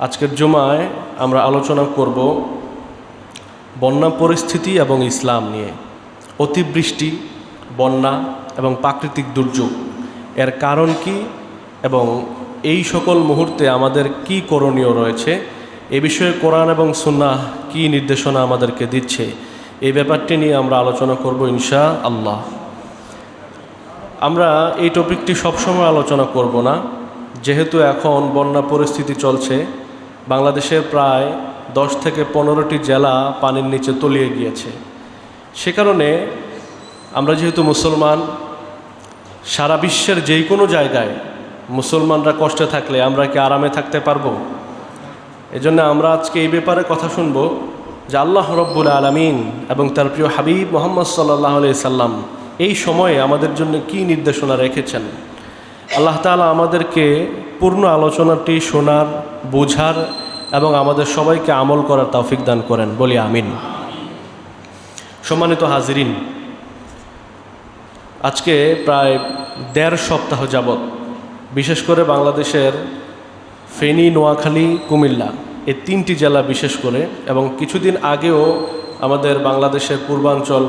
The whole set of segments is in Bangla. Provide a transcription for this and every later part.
আজকের জুমায় আমরা আলোচনা করব বন্যা পরিস্থিতি এবং ইসলাম নিয়ে। অতিবৃষ্টি, বন্যা এবং প্রাকৃতিক দুর্যোগ এর কারণ কি এবং এই সকল মুহূর্তে আমাদের কি করণীয় রয়েছে, এ বিষয়ে কোরআন এবং সুন্নাহ কি নির্দেশনা আমাদেরকে দিচ্ছে, এই ব্যাপারটি নিয়ে আমরা আলোচনা করব ইনশাআল্লাহ। আমরা এই টপিকটি সবসময় আলোচনা করব না, যেহেতু এখন বন্যা পরিস্থিতি চলছে। বাংলাদেশের প্রায় 10 থেকে 15টি জেলা পানির নিচে তলিয়ে গিয়েছে। সে কারণে আমরা যেহেতু মুসলমান, সারা বিশ্বের যেই কোনো জায়গায় মুসলমানরা কষ্টে থাকলে আমরা কি আরামে থাকতে পারবো? এজন্য আমরা আজকে এই ব্যাপারে কথা শুনব যে আল্লাহ রব্বুল আলামিন এবং তার প্রিয় হাবিব মুহাম্মদ সাল্লাল্লাহু আলাইহি সাল্লাম এই সময়ে আমাদের জন্য কি নির্দেশনা রেখেছেন। আল্লাহ তাআলা আমাদেরকে পূর্ণ আলোচনাটি শোনার, বোঝার এবং আমাদের সবাইকে আমল করার তৌফিক দান করেন, বলি আমিন। সম্মানিত হাজিরিন, আজকে প্রায় 1.5 সপ্তাহ যাবৎ বিশেষ করে বাংলাদেশের ফেনী, নোয়াখালী, কুমিল্লা এই 3টি জেলা বিশেষ করে, এবং কিছুদিন আগেও আমাদের বাংলাদেশের পূর্বাঞ্চল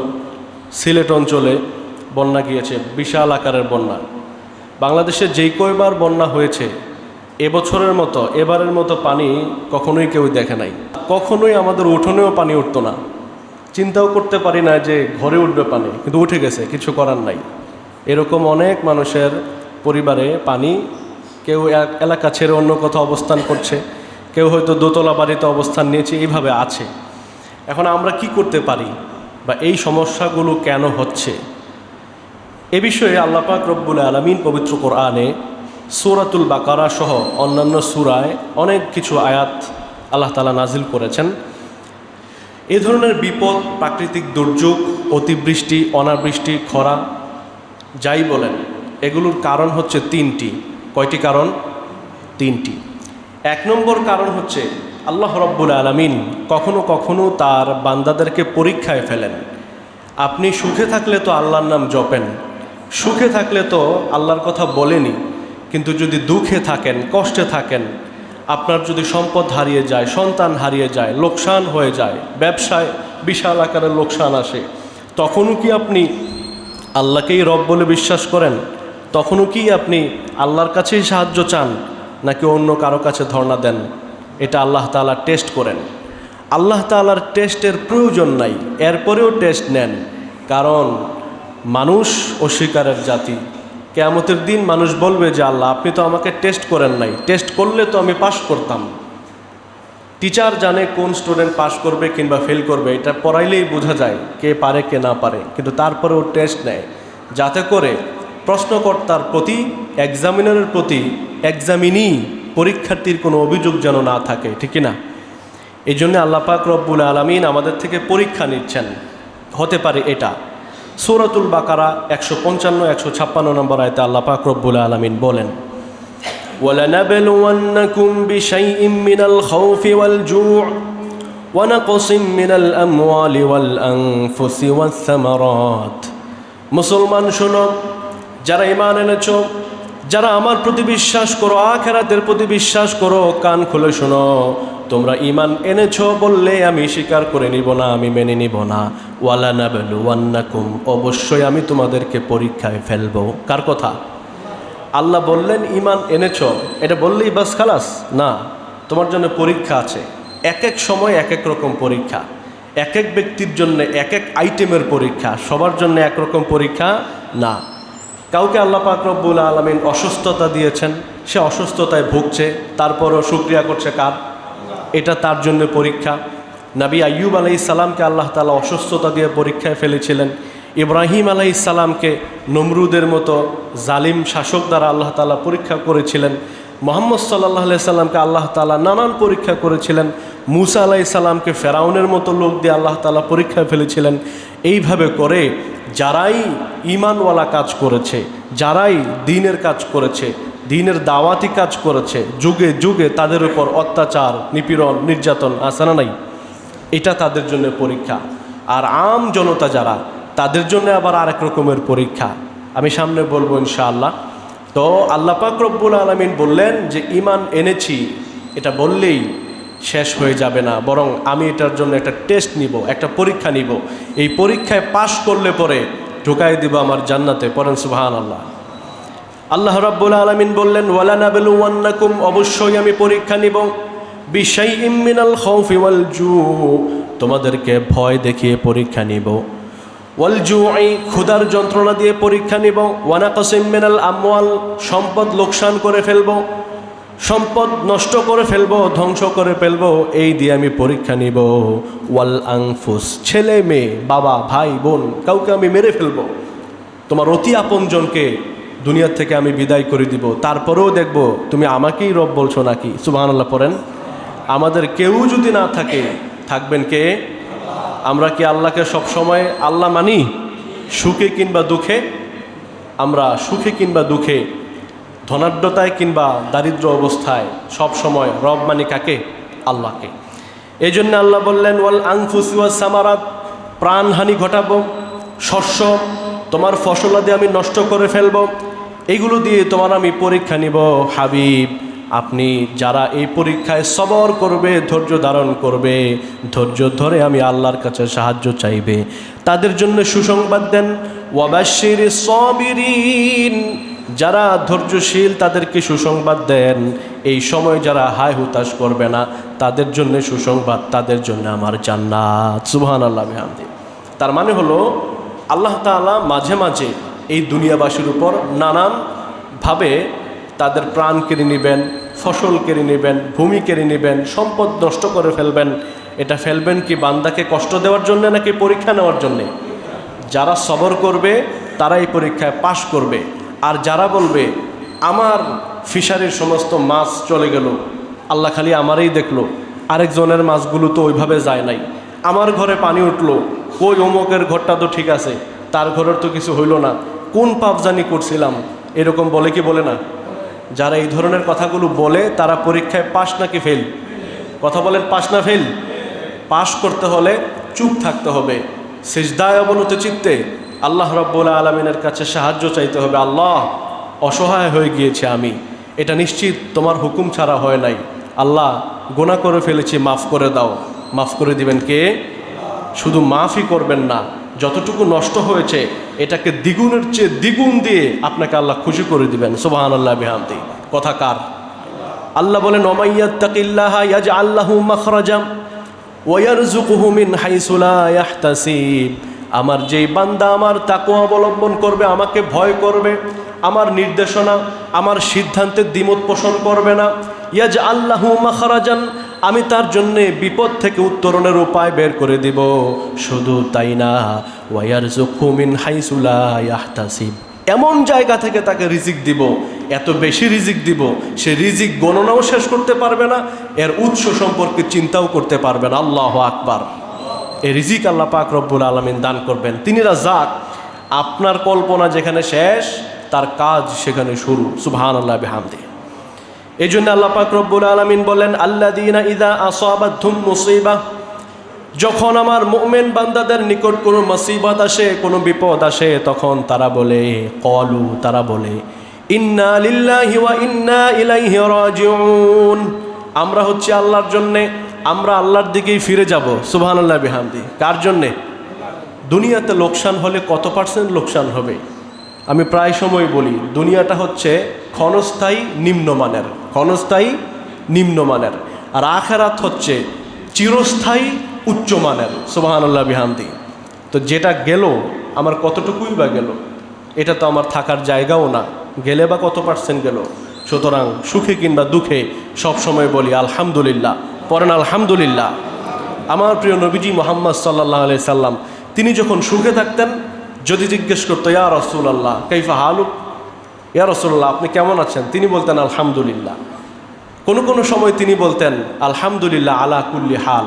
সিলেট অঞ্চলে বন্যা গিয়েছে, বিশাল আকারের বন্যা। বাংলাদেশে যেই কয়বার বন্যা হয়েছে এবারের মতো পানি কখনোই কেউ দেখে নাই। কখনোই আমাদের উঠোনেও পানি উঠতো না, চিন্তাও করতে পারি না যে ঘরে উঠবে পানি, কিন্তু উঠে গেছে, কিছু করার নাই। এরকম অনেক মানুষের পরিবারে পানি, কেউ এক এলাকা ছেড়ে অন্য কোথাও অবস্থান করছে, কেউ হয়তো দোতলা বাড়িতে অবস্থান নিয়েছে, এইভাবে আছে। এখন আমরা কি করতে পারি বা এই সমস্যাগুলো কেন হচ্ছে, এ বিষয়ে আল্লাহ পাক রব্বুল আলামিন পবিত্র কোরআনে সূরাতুল বাকারা সহ অন্যান্য সূরায় অনেক কিছু আয়াত আল্লাহ তাআলা নাজিল করেছেন। এ ধরনের বিপদ, প্রাকৃতিক দুর্যোগ, অতিবৃষ্টি, অনাবৃষ্টি, খরা, যাই বলেন, এগুলোর কারণ হচ্ছে 3টি। কয়টি কারণ? 3টি। 1 নম্বর কারণ হচ্ছে আল্লাহ রব্বুল আলামিন কখনো কখনো তার বান্দাদেরকে পরীক্ষায় ফেলেন। আপনি সুখে থাকলে তো আল্লাহর নাম জপেন, সুখে থাকলে তো আল্লাহর কথা বলেনি, কিন্তু যদি দুঃখে থাকেন, কষ্টে থাকেন, আপনার যদি সম্পদ হারিয়ে যায়, সন্তান হারিয়ে যায়, লোকসান হয়ে যায়, ব্যবসায় বিশাল আকারের লোকসান আসে, তখনও কি আপনি আল্লাহকেই রব বলে বিশ্বাস করেন? তখনও কি আপনি আল্লাহর কাছেই সাহায্য চান, নাকি অন্য কারো কাছে ধর্ণা দেন? এটা আল্লাহ তাআলা টেস্ট করেন। আল্লাহ তাআলার টেস্টের প্রয়োজন নাই, এরপরেও টেস্ট নেন, কারণ মানুষ অস্বীকারের জাতি। কিয়ামতের দিন মানুষ বলবে যে আল্লাহ, আপনি তো আমাকে টেস্ট করেন নাই, টেস্ট করলে তো আমি পাশ করতাম। টিচার জানে কোন স্টুডেন্ট পাশ করবে কিংবা ফেল করবে, এটা পড়াইলেই বোঝা যায় কে পারে কে না পারে, কিন্তু তারপরেও টেস্ট নেয়, যাতে করে প্রশ্নকর্তার প্রতি, এক্সামিনারের প্রতি, এক্সামিনি পরীক্ষার্থীর কোনো অভিযোগ যেন না থাকে, ঠিক না? এই জন্য আল্লাহ পাক রব্বুল আলামিন আমাদের থেকে পরীক্ষা নিচ্ছেন। হতে পারে এটা সূরাতুল বাকারা 155-156 নম্বর আয়াতে আল্লাহ পাক রব্বুল আলামিন বলেন, وَلَنَبْلُوَنَّكُمْ بِشَيْءٍ مِّنَ الْخَوْفِ وَالْجُوعِ وَنَقْصٍ مِّنَ الْأَمْوَالِ وَالْأَنفُسِ وَالثَّمَرَاتِ। মুসলমান শোনো, যারা ঈমান এনেছো, যারা আমার প্রতি বিশ্বাস করো, আখিরাতের প্রতি বিশ্বাস করো, কান খুলে শোনো। তোমরা ঈমান এনেছো বললে আমি স্বীকার করে নিব না, আমি মেনে নিব না। ওয়ালানাবলুওয়ান্নাকুম, অবশ্যই আমি তোমাদেরকে পরীক্ষায় ফেলবো। কার কথা? আল্লাহ বললেন ঈমান এনেছো, এটা বললেই বাস খালাস না, তোমার জন্য পরীক্ষা আছে। এক এক সময় এক এক রকম পরীক্ষা, এক এক ব্যক্তির জন্য এক এক আইটেমের পরীক্ষা, সবার জন্য একরকম পরীক্ষা না। কাউকে আল্লাহ পাক রব্বুল আলামিন অসুস্থতা দিয়েছেন, সে অসুস্থতায় ভুগছে, তারপরও শুকরিয়া করছে কার? এটা তার জন্য পরীক্ষা। নবী আইয়ুব আলাইহিস সালামকে আল্লাহ তাআলা অসুস্থতা দিয়ে পরীক্ষায় ফেলেছিলেন। ইব্রাহিম আলাইহিস সালামকে নমরুদের মতো জালিম শাসক দ্বারা আল্লাহ তাআলা পরীক্ষা করেছিলেন। মুহাম্মদ সাল্লাল্লাহু আলাইহি সাল্লামকে আল্লাহ তাআলা নানান পরীক্ষা করেছিলেন। মূসা আলাইহিস সালামকে ফেরাউনের মতো লোক দিয়ে আল্লাহ তাআলা পরীক্ষায় ফেলেছিলেন। এইভাবে করে যারাই ঈমানওয়ালা কাজ করেছে, যারাই দ্বীনের কাজ করেছে, দ্বীনের দাওয়াতি কাজ করেছে, যুগে যুগে তাদের উপর অত্যাচার, নিপীড়ন, নির্যাতন আছে না নাই? এটা তাদের জন্য পরীক্ষা। আর আম জনতা যারা, তাদের জন্য আবার আরেক রকমের পরীক্ষা, আমি সামনে বলবো ইনশাআল্লাহ। তো আল্লাহ পাক রব্বুল আলামিন বললেন যে ঈমান এনেছি, এটা বললেই শেষ হয়ে যাবে না, বরং আমি এটার জন্য একটা টেস্ট নিব, একটা পরীক্ষা নিব। এই পরীক্ষায় পাশ করলে পরে ঢুকাই দিব আমার জান্নাতে। পড়েন সুবহানাল্লাহ। আল্লাহ রাব্বুল আলামিন বললেন, ওয়ালানাবলুওয়ান্নাকুম, অবশ্যই আমি পরীক্ষা নিব, বিশাইইম মিনাল খাউফি ওয়াল জু, তোমাদেরকে ভয় দেখিয়ে পরীক্ষা নিব, ওয়াল জুই, ক্ষুধার যন্ত্রণা দিয়ে পরীক্ষা নিব, ওয়ানাকাসিম মিনাল আমওয়াল, সম্পদ লোকসান করে ফেলবো, সম্পদ নষ্ট করে ফেলবো, ধ্বংস করে ফেলবো, এই দিয়ে আমি পরীক্ষা নিব, ওয়াল আনফুস, ছেলে মেয়ে, বাবা ভাই বোন, কাউকে আমি মেরে ফেলবো, তোমার অতি আপনজনকে দুনিয়ার থেকে আমি বিদায় করে দিব, তারপরেও দেখব তুমি আমাকেই রব বলছো নাকি। সুবহানাল্লাহ পড়েন। আমাদের কেউ যদি না থাকে, থাকবেন কে? আমরা কি আল্লাহকে সব সময় আল্লাহ মানি? সুখে কিংবা দুঃখে? আমরা সুখে কিংবা দুঃখে, ধনাঢ্যতায় কিংবা দারিদ্র অবস্থায় সব সময় রব মানি কাকে? আল্লাহকে। এই জন্য আল্লাহ বললেন, ওয়াল আনফুসি ওয়াস সামারাত, প্রাণহানি ঘটাবো, শস্য তোমার ফসলাদি আমি নষ্ট করে ফেলবো, এইগুলো দিয়ে তোমার আমি পরীক্ষা নিব। হাবিব, আপনি যারা এই পরীক্ষায় সবর করবে, ধৈর্য ধারণ করবে, ধৈর্য ধরে আমি আল্লাহর কাছে সাহায্য চাইবে, তাদের জন্য সুসংবাদ দেন। ওয়াবাশশিরিস সাবিরিন, যারা ধৈর্যশীল তাদেরকে সুসংবাদ দেন। এই সময় যারা হায় হুতাশ করবে না, তাদের জন্য সুসংবাদ, তাদের জন্য আমার জান্নাত। সুবহানাল্লাহ বিহামদি। তার মানে হলো আল্লাহ তাআলা মাঝে মাঝে এই দুনিয়াবাসীর উপর নানানভাবে তাদের প্রাণ কেড়ে নেবেন, ফসল কেড়ে নেবেন, ভূমি কেড়ে নেবেন, সম্পদ নষ্ট করে ফেলবেন। এটা ফেলবেন কি বান্দাকে কষ্ট দেওয়ার জন্য নাকি পরীক্ষা নেওয়ার জন্যে? যারা সবর করবে তারা এই পরীক্ষায় পাশ করবে। আর যারা বলবে আমার ফিশারির সমস্ত মাছ চলে গেল, আল্লাহ খালি আমারই দেখলো, আরেকজনের মাছগুলো তো ওইভাবে যায় নাই, আমার ঘরে পানি উঠলো, কই অমুকের ঘরটা তো ঠিক আছে, তার ঘরের তো কিছু হইল না, কোন পাপ জানি করছিলাম, এরকম বলে কি বলে না? যারা এই ধরনের কথাগুলো বলে তারা পরীক্ষায় পাশ নাকি ফেল? কথা বলেন, পাশ না ফেল? পাশ করতে হলে চুপ থাকতে হবে, সিজদায় অবনত চিত্তে আল্লাহ রাব্বুল আলামিনের কাছে সাহায্য চাইতে হবে। আল্লাহ, অসহায় হয়ে গিয়েছে আমি, এটা নিশ্চিত তোমার হুকুম ছাড়া হয় নাই। আল্লাহ, গুনাহ করে ফেলেছি, মাফ করে দাও। মাফ করে দিবেন কে? শুধু মাফই করবেন না, যতটুকু নষ্ট হয়েছে এটাকে দ্বিগুণের চেয়ে দ্বিগুণ দিয়ে আপনাকে আল্লাহ খুশি করে দিবেন। সুবহানাল্লাহ বিহামদি। কথা কার? আল্লাহ বলেন, ওমাইয়াত্তাকিল্লাহা ইয়াজআল লাহু মাখরাজা ওয়া ইয়ারযুকুহু মিন হাইসু লা ইয়াহতাসিব, আমার যেই বান্দা আমার তাকওয়া অবলম্বন করবে, আমাকে ভয় করবে, আমার নির্দেশনা, আমার সিদ্ধান্তের দ্বিমত পোষণ করবে না, ইয়াজআল লাহু মাখরাজান, আমি তার জন্যে বিপদ থেকে উত্তরণের উপায় বের করে দিব। শুধু তাই না, ওয়া ইয়ারযুকুহু মিন হাইসু লা ইয়াহতাসিব, এমন জায়গা থেকে তাকে রিজিক দিব, এত বেশি রিজিক দিব, সে রিজিক গণনাও শেষ করতে পারবে না, এর উৎস সম্পর্কে চিন্তাও করতে পারবে না। আল্লাহু আকবার। এই রিজিক আল্লাহ পাক রব্বুল আলামিন দান করবেন। তিনি রাজ্জাক, আপনার কল্পনা যেখানে শেষ, তার কাজ সেখানে শুরু। সুবহানাল্লাহ বিহামদি। এই জন্য আল্লাহ পাক রব্বুল আলামিন বলেন, আল্লাযীনা ইযা আসাবাতহুম মুসিবাহ, যখন আমার মুমিন বান্দাদের নিকট কোনো মুসিবত আসে, কোনো বিপদ আসে, তখন তারা বলে, ক্বালু, তারা বলে, ইন্না লিল্লাহি ওয়া ইন্না ইলাইহি রাজিউন, আমরা হচ্ছে আল্লাহর জন্যে, আমরা আল্লাহর দিকেই ফিরে যাব। সুবহানাল্লাহ বিহামদি। কার জন্যে? দুনিয়াতে লোকসান হলে কত পার্সেন্ট লোকসান হবে? আমি প্রায় সময় বলি, দুনিয়াটা হচ্ছে ক্ষণস্থায়ী নিম্নমানের, ক্ষণস্থায়ী নিম্নমানের, আর আখিরাত হচ্ছে চিরস্থায়ী উচ্চমানের। সুবহানাল্লাহ বিহামদি। তো যেটা গেল আমার কতটুকুই বা গেল, এটা তো আমার থাকার জায়গাও না, গেলে বা কত পার্সেন্ট গেল। সুতরাং সুখে কিংবা দুঃখে সবসময় বলি আলহামদুলিল্লাহ। পড়েন আলহামদুলিল্লাহ। আমার প্রিয় নবীজি মুহাম্মদ সাল্লাল্লাহু আলাইহি সাল্লাম, তিনি যখন সুখে থাকতেন, যদি জিজ্ঞেস করতো, ইয়া রাসূলুল্লাহ কাইফা হালুক, ইয়া রাসূলুল্লাহ আপনি কেমন আছেন, তিনি বলতেন আলহামদুলিল্লাহ। কোনো সময় তিনি বলতেন আলহামদুলিল্লাহ আলা কুল্লি হাল।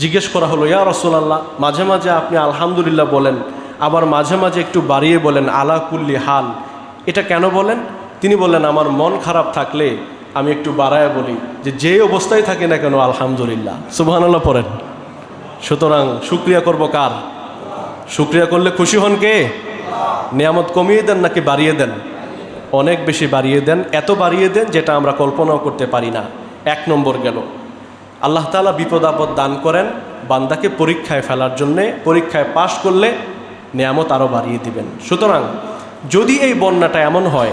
জিজ্ঞেস করা হলো, ইয়া রাসূলুল্লাহ মাঝে মাঝে আপনি আলহামদুলিল্লাহ বলেন, আবার মাঝে মাঝে একটু বাড়িয়ে বলেন আলা কুল্লি হাল, এটা কেন বলেন? তিনি বললেন, আমার মন খারাপ থাকলে আমি একটু বাড়ায় বলি যে অবস্থায় থাকি না কেন আলহামদুলিল্লাহ। সুবহানাল্লাহ পড়েন। সুতরাং শুকরিয়া করব কার? শুকরিয়া করলে খুশি হন কে? নিয়ামত কমিয়ে দেন নাকি বাড়িয়ে দেন? অনেক বেশি বাড়িয়ে দেন, এত বাড়িয়ে দেন যেটা আমরা কল্পনাও করতে পারি না। এক নম্বর গেল। আল্লাহ তাআলা বিপদ আপদ দান করেন বান্দাকে পরীক্ষায় ফেলার জন্যে, পরীক্ষায় পাশ করলে নেয়ামত আরও বাড়িয়ে দিবেন। সুতরাং যদি এই বন্যাটা এমন হয়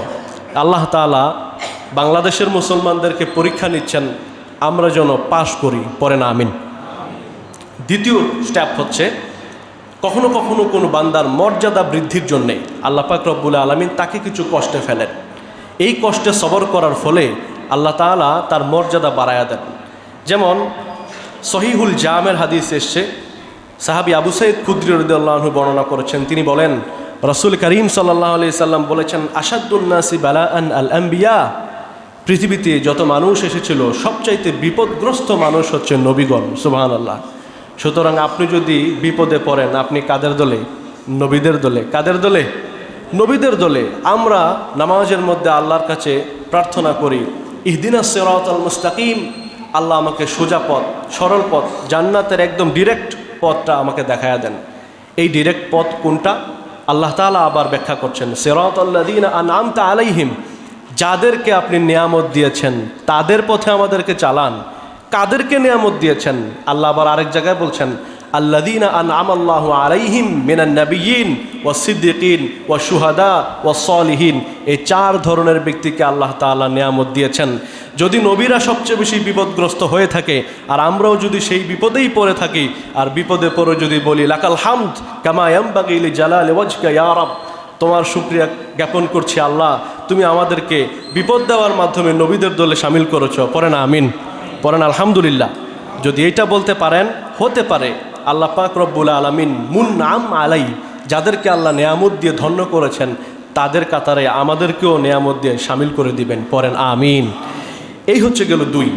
আল্লাহ তাআলা বাংলাদেশের মুসলমানদেরকে পরীক্ষা নিচ্ছেন, আমরা যেন পাশ করি, পড়েন আমিন। দ্বিতীয় স্টেপ হচ্ছে, কখনো কখনো কোনো বান্দার মর্যাদা বৃদ্ধির জন্যে আল্লাহ পাক রব্বুল আলামিন তাকে কিছু কষ্টে ফেলেন। এই কষ্টে সবর করার ফলে আল্লাহ তাআলা তার মর্যাদা বাড়ায়া দেন। যেমন সহিহুল জামের হাদিস এসছে, সাহাবী আবু সাঈদ খুদরি রাদিয়াল্লাহু আনহু বর্ণনা করেছেন, তিনি বলেন রাসূল করিম সাল্লাল্লাহু আলাইহি সাল্লাম বলেছেন, আশাদ্দুন নাসি বালাআন আল আম্বিয়া, পৃথিবীতে যত মানুষ এসেছিল সবচাইতে বিপদগ্রস্ত মানুষ হচ্ছে নবীগণ। সুবহানাল্লাহ। সুতরাং আপনি যদি বিপদে পড়েন, আপনি কাদের দলে? নবীদের দলে। কাদের দলে? নবীদের দলে। আমরা নামাজের মধ্যে আল্লাহর কাছে প্রার্থনা করি, ইহদিনাস সিরাতাল মুস্তাকিম, আল্লাহ আমাকে সোজা পথ, সরল পথ, জান্নাতের একদম ডিরেক্ট পথটা আমাকে দেখায়া দেন। এই ডিরেক্ট পথ কোনটা? আল্লাহ তাআলা আবার ব্যাখ্যা করছেন, সিরাতাল্লাযীনা আনআমতা আলাইহিম, যাদেরকে আপনি নিয়ামত দিয়েছেন তাদের পথে আমাদেরকে চালান। কাদেরকে নিয়ামত দিয়েছেন? আল্লাহ আবার আরেক জায়গায় বলছেন, আল্লাযীনা আনআমাল্লাহু আলাইহিম মিনান নাবিয়্যিন ওয়াস সিদ্দিকিন ওয়াশ শুহাদা ওয়াস সালিহিন। এই চার ধরনের ব্যক্তিকে আল্লাহ তাআলা নিয়ামত দিয়েছেন। যদি নবীরা সবচেয়ে বেশি বিপদগ্রস্ত হয়ে থাকে আর আমরাও যদি সেই বিপদেই পড়ে থাকি, আর বিপদে পড়ে যদি বলি লাকাল হামদ কামা ইয়ানবাগি লিজালালি ওয়াজহিকা ইয়া রাব, তোমার শুকরিয়া জ্ঞাপন করছি আল্লাহ, তুমি আমাদেরকে বিপদ দেওয়ার মাধ্যমে নবীদের দলে শামিল করেছো, পড়েন আমিন, পড়েন আলহামদুলিল্লাহ। যদি এইটা বলতে পারেন, হতে পারে আল্লাহ পাক রব্বুল আলামিন মুনআম আলাই, যাদেরকে আল্লাহ নেয়ামত দিয়ে ধন্য করেছেন তাদের কাতারে আমাদেরকেও নেয়ামত দিয়ে শামিল করে দিবেন, পড়েন আমিন। এই হচ্ছে গেল 2।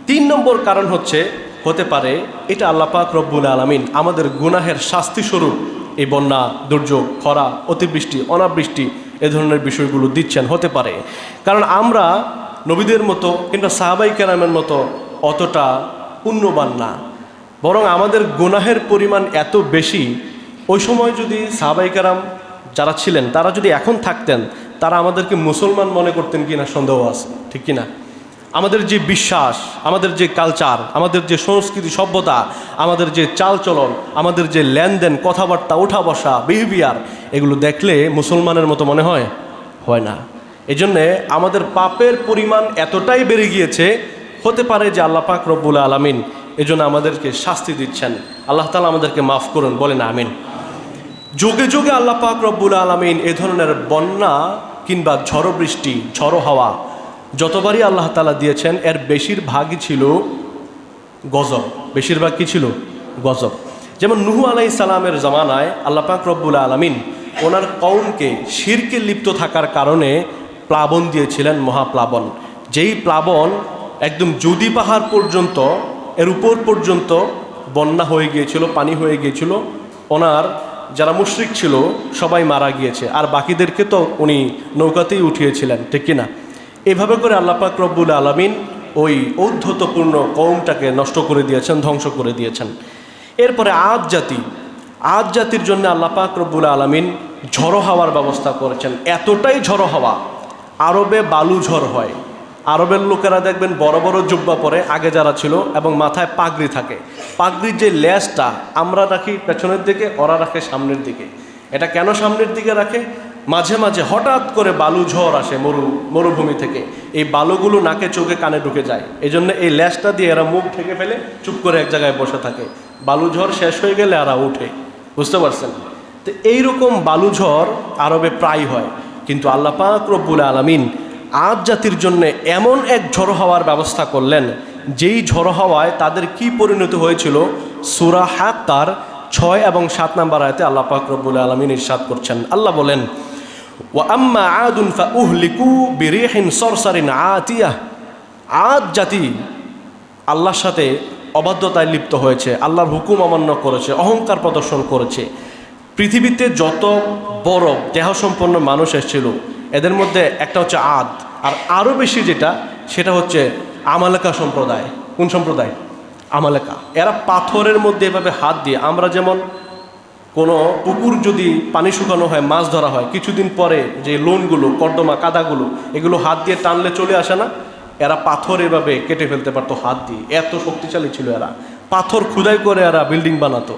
3 নম্বর কারণ হচ্ছে, হতে পারে এটা আল্লাহ পাক রব্বুল আলামিন আমাদের গুনাহের শাস্তি স্বরূপ এই বন্যা, দুর্যোগ, খরা, অতিবৃষ্টি, অনাবৃষ্টি এ ধরনের বিষয়গুলো দিচ্ছেন, হতে পারে। কারণ আমরা নবীদের মতো কিংবা সাহাবাই কেরামের মতো অতটা পুণ্যবান না, বরং আমাদের গুনাহের পরিমাণ এত বেশি। ওই সময় যদি সাহাবাই কেরাম যারা ছিলেন তারা যদি এখন থাকতেন, তারা আমাদেরকে মুসলমান মনে করতেন কিনা সন্দেহ আছে, ঠিক কিনা? আমাদের যে বিশ্বাস, আমাদের যে কালচার, আমাদের যে সংস্কৃতি সভ্যতা, আমাদের যে চালচলন, আমাদের যে লেনদেন, কথাবার্তা, ওঠা বসা, বিহেভিয়ার, এগুলো দেখলে মুসলমানের মতো মনে হয়? হয় না। এজন্যে আমাদের পাপের পরিমাণ এতটাই বেড়ে গিয়েছে, হতে পারে যে আল্লাহ পাক রব্বুল আলামিন এজন্য আমাদেরকে শাস্তি দিচ্ছেন। আল্লাহ তাআলা আমাদেরকে মাফ করুন, বলেন আমিন। যুগে যুগে আল্লাহ পাক রব্বুল আলামিন এ ধরনের বন্যা কিংবা ঝড়ো বৃষ্টি, ঝড়ো হাওয়া যতবারই আল্লাহ তাআলা দিয়েছেন, এর বেশিরভাগই ছিল গজব। বেশিরভাগ কি ছিল? গজব। যেমন নূহ আলাইহিস সালামের জামানায় আল্লাহ পাক রব্বুল আলামিন ওনার কওমকে শিরকে লিপ্ত থাকার কারণে প্লাবন দিয়েছিলেন, মহাপ্লাবন। যেই প্লাবন একদম জুদি পাহাড় পর্যন্ত, এর উপর পর্যন্ত বন্যা হয়ে গিয়েছিল, পানি হয়ে গিয়েছিল। ওনার যারা মুশরিক ছিল সবাই মারা গিয়েছে, আর বাকিদেরকে তো উনি নৌকাতেই উঠিয়েছিলেন, ঠিক কিনা? এভাবে করে আল্লাহ পাক রব্বুল আলামিন ওই ঔদ্ধত্যপূর্ণ কওমটাকে নষ্ট করে দিয়েছেন, ধ্বংস করে দিয়েছেন। এরপরে আদ জাতির জন্য আল্লাহ পাক রব্বুল আলামিন ঝড়ো হাওয়ার ব্যবস্থা করেছেন। এতটাই ঝড়ো হাওয়া, আরবে বালু ঝড় হয়। আরবের লোকেরা দেখবেন বড় বড় জুব্বা পরে, আগে যারা ছিল, এবং মাথায় পাগড়ি থাকে। পাগড়ির যে লেজটা আমরা রাখি পেছনের দিকে, ওরা রাখে সামনের দিকে। এটা কেন সামনের দিকে রাখে? মাঝে মাঝে হঠাৎ করে বালু ঝড় আসে মরুভূমি থেকে, এই বালুগুলো নাকে চোখে কানে ঢুকে যায়। এই জন্য এই লেজটা দিয়ে এরা মুখ ঢেকে ফেলে চুপ করে এক জায়গায় বসে থাকে। বালু ঝড় শেষ হয়ে গেলে এরা উঠে, বুঝতে পারছেন? তো এইরকম বালু ঝড় আরবে প্রায় হয়। কিন্তু আল্লাহ পাক রব্বুল আলামিন আদ জাতির জন্য এমন এক ঝড়ো হাওয়ার ব্যবস্থা করলেন, যেই ঝড়ো হাওয়ায় তাদের কি পরিণতি হয়েছিল সূরা হাক্কার 6 এবং 7 নম্বর আয়াতে আল্লাহ পাক রব্বুল আলামিন ইরশাদ করছেন। আল্লাহ বলেন, ওয়া আম্মা আদুন ফাউহলিকু বিরিহিন সরসারিন আতিয়াহ। আদ জাতি আল্লাহর সাথে অবাধ্যতায় লিপ্ত হয়েছে, আল্লাহর হুকুম অমান্য করেছে, অহংকার প্রদর্শন করেছে। পৃথিবীতে যত বড় দেহসম্পন্ন মানুষ এসেছিল, এদের মধ্যে একটা হচ্ছে আদ, আর আরও বেশি যেটা, সেটা হচ্ছে আমালেকা সম্প্রদায়। কোন সম্প্রদায়? আমালেকা। এরা পাথরের মধ্যে এভাবে হাত দিয়ে, আমরা যেমন কোনো পুকুর যদি পানি শুকানো হয়, মাছ ধরা হয়, কিছুদিন পরে যে লোনগুলো, কর্দমা, কাদাগুলো, এগুলো হাত দিয়ে টানলে চলে আসে না? এরা পাথর এভাবে কেটে ফেলতে পারতো হাত দিয়ে, এত শক্তিশালী ছিল এরা। পাথর খুদাই করে এরা বিল্ডিং বানাতো,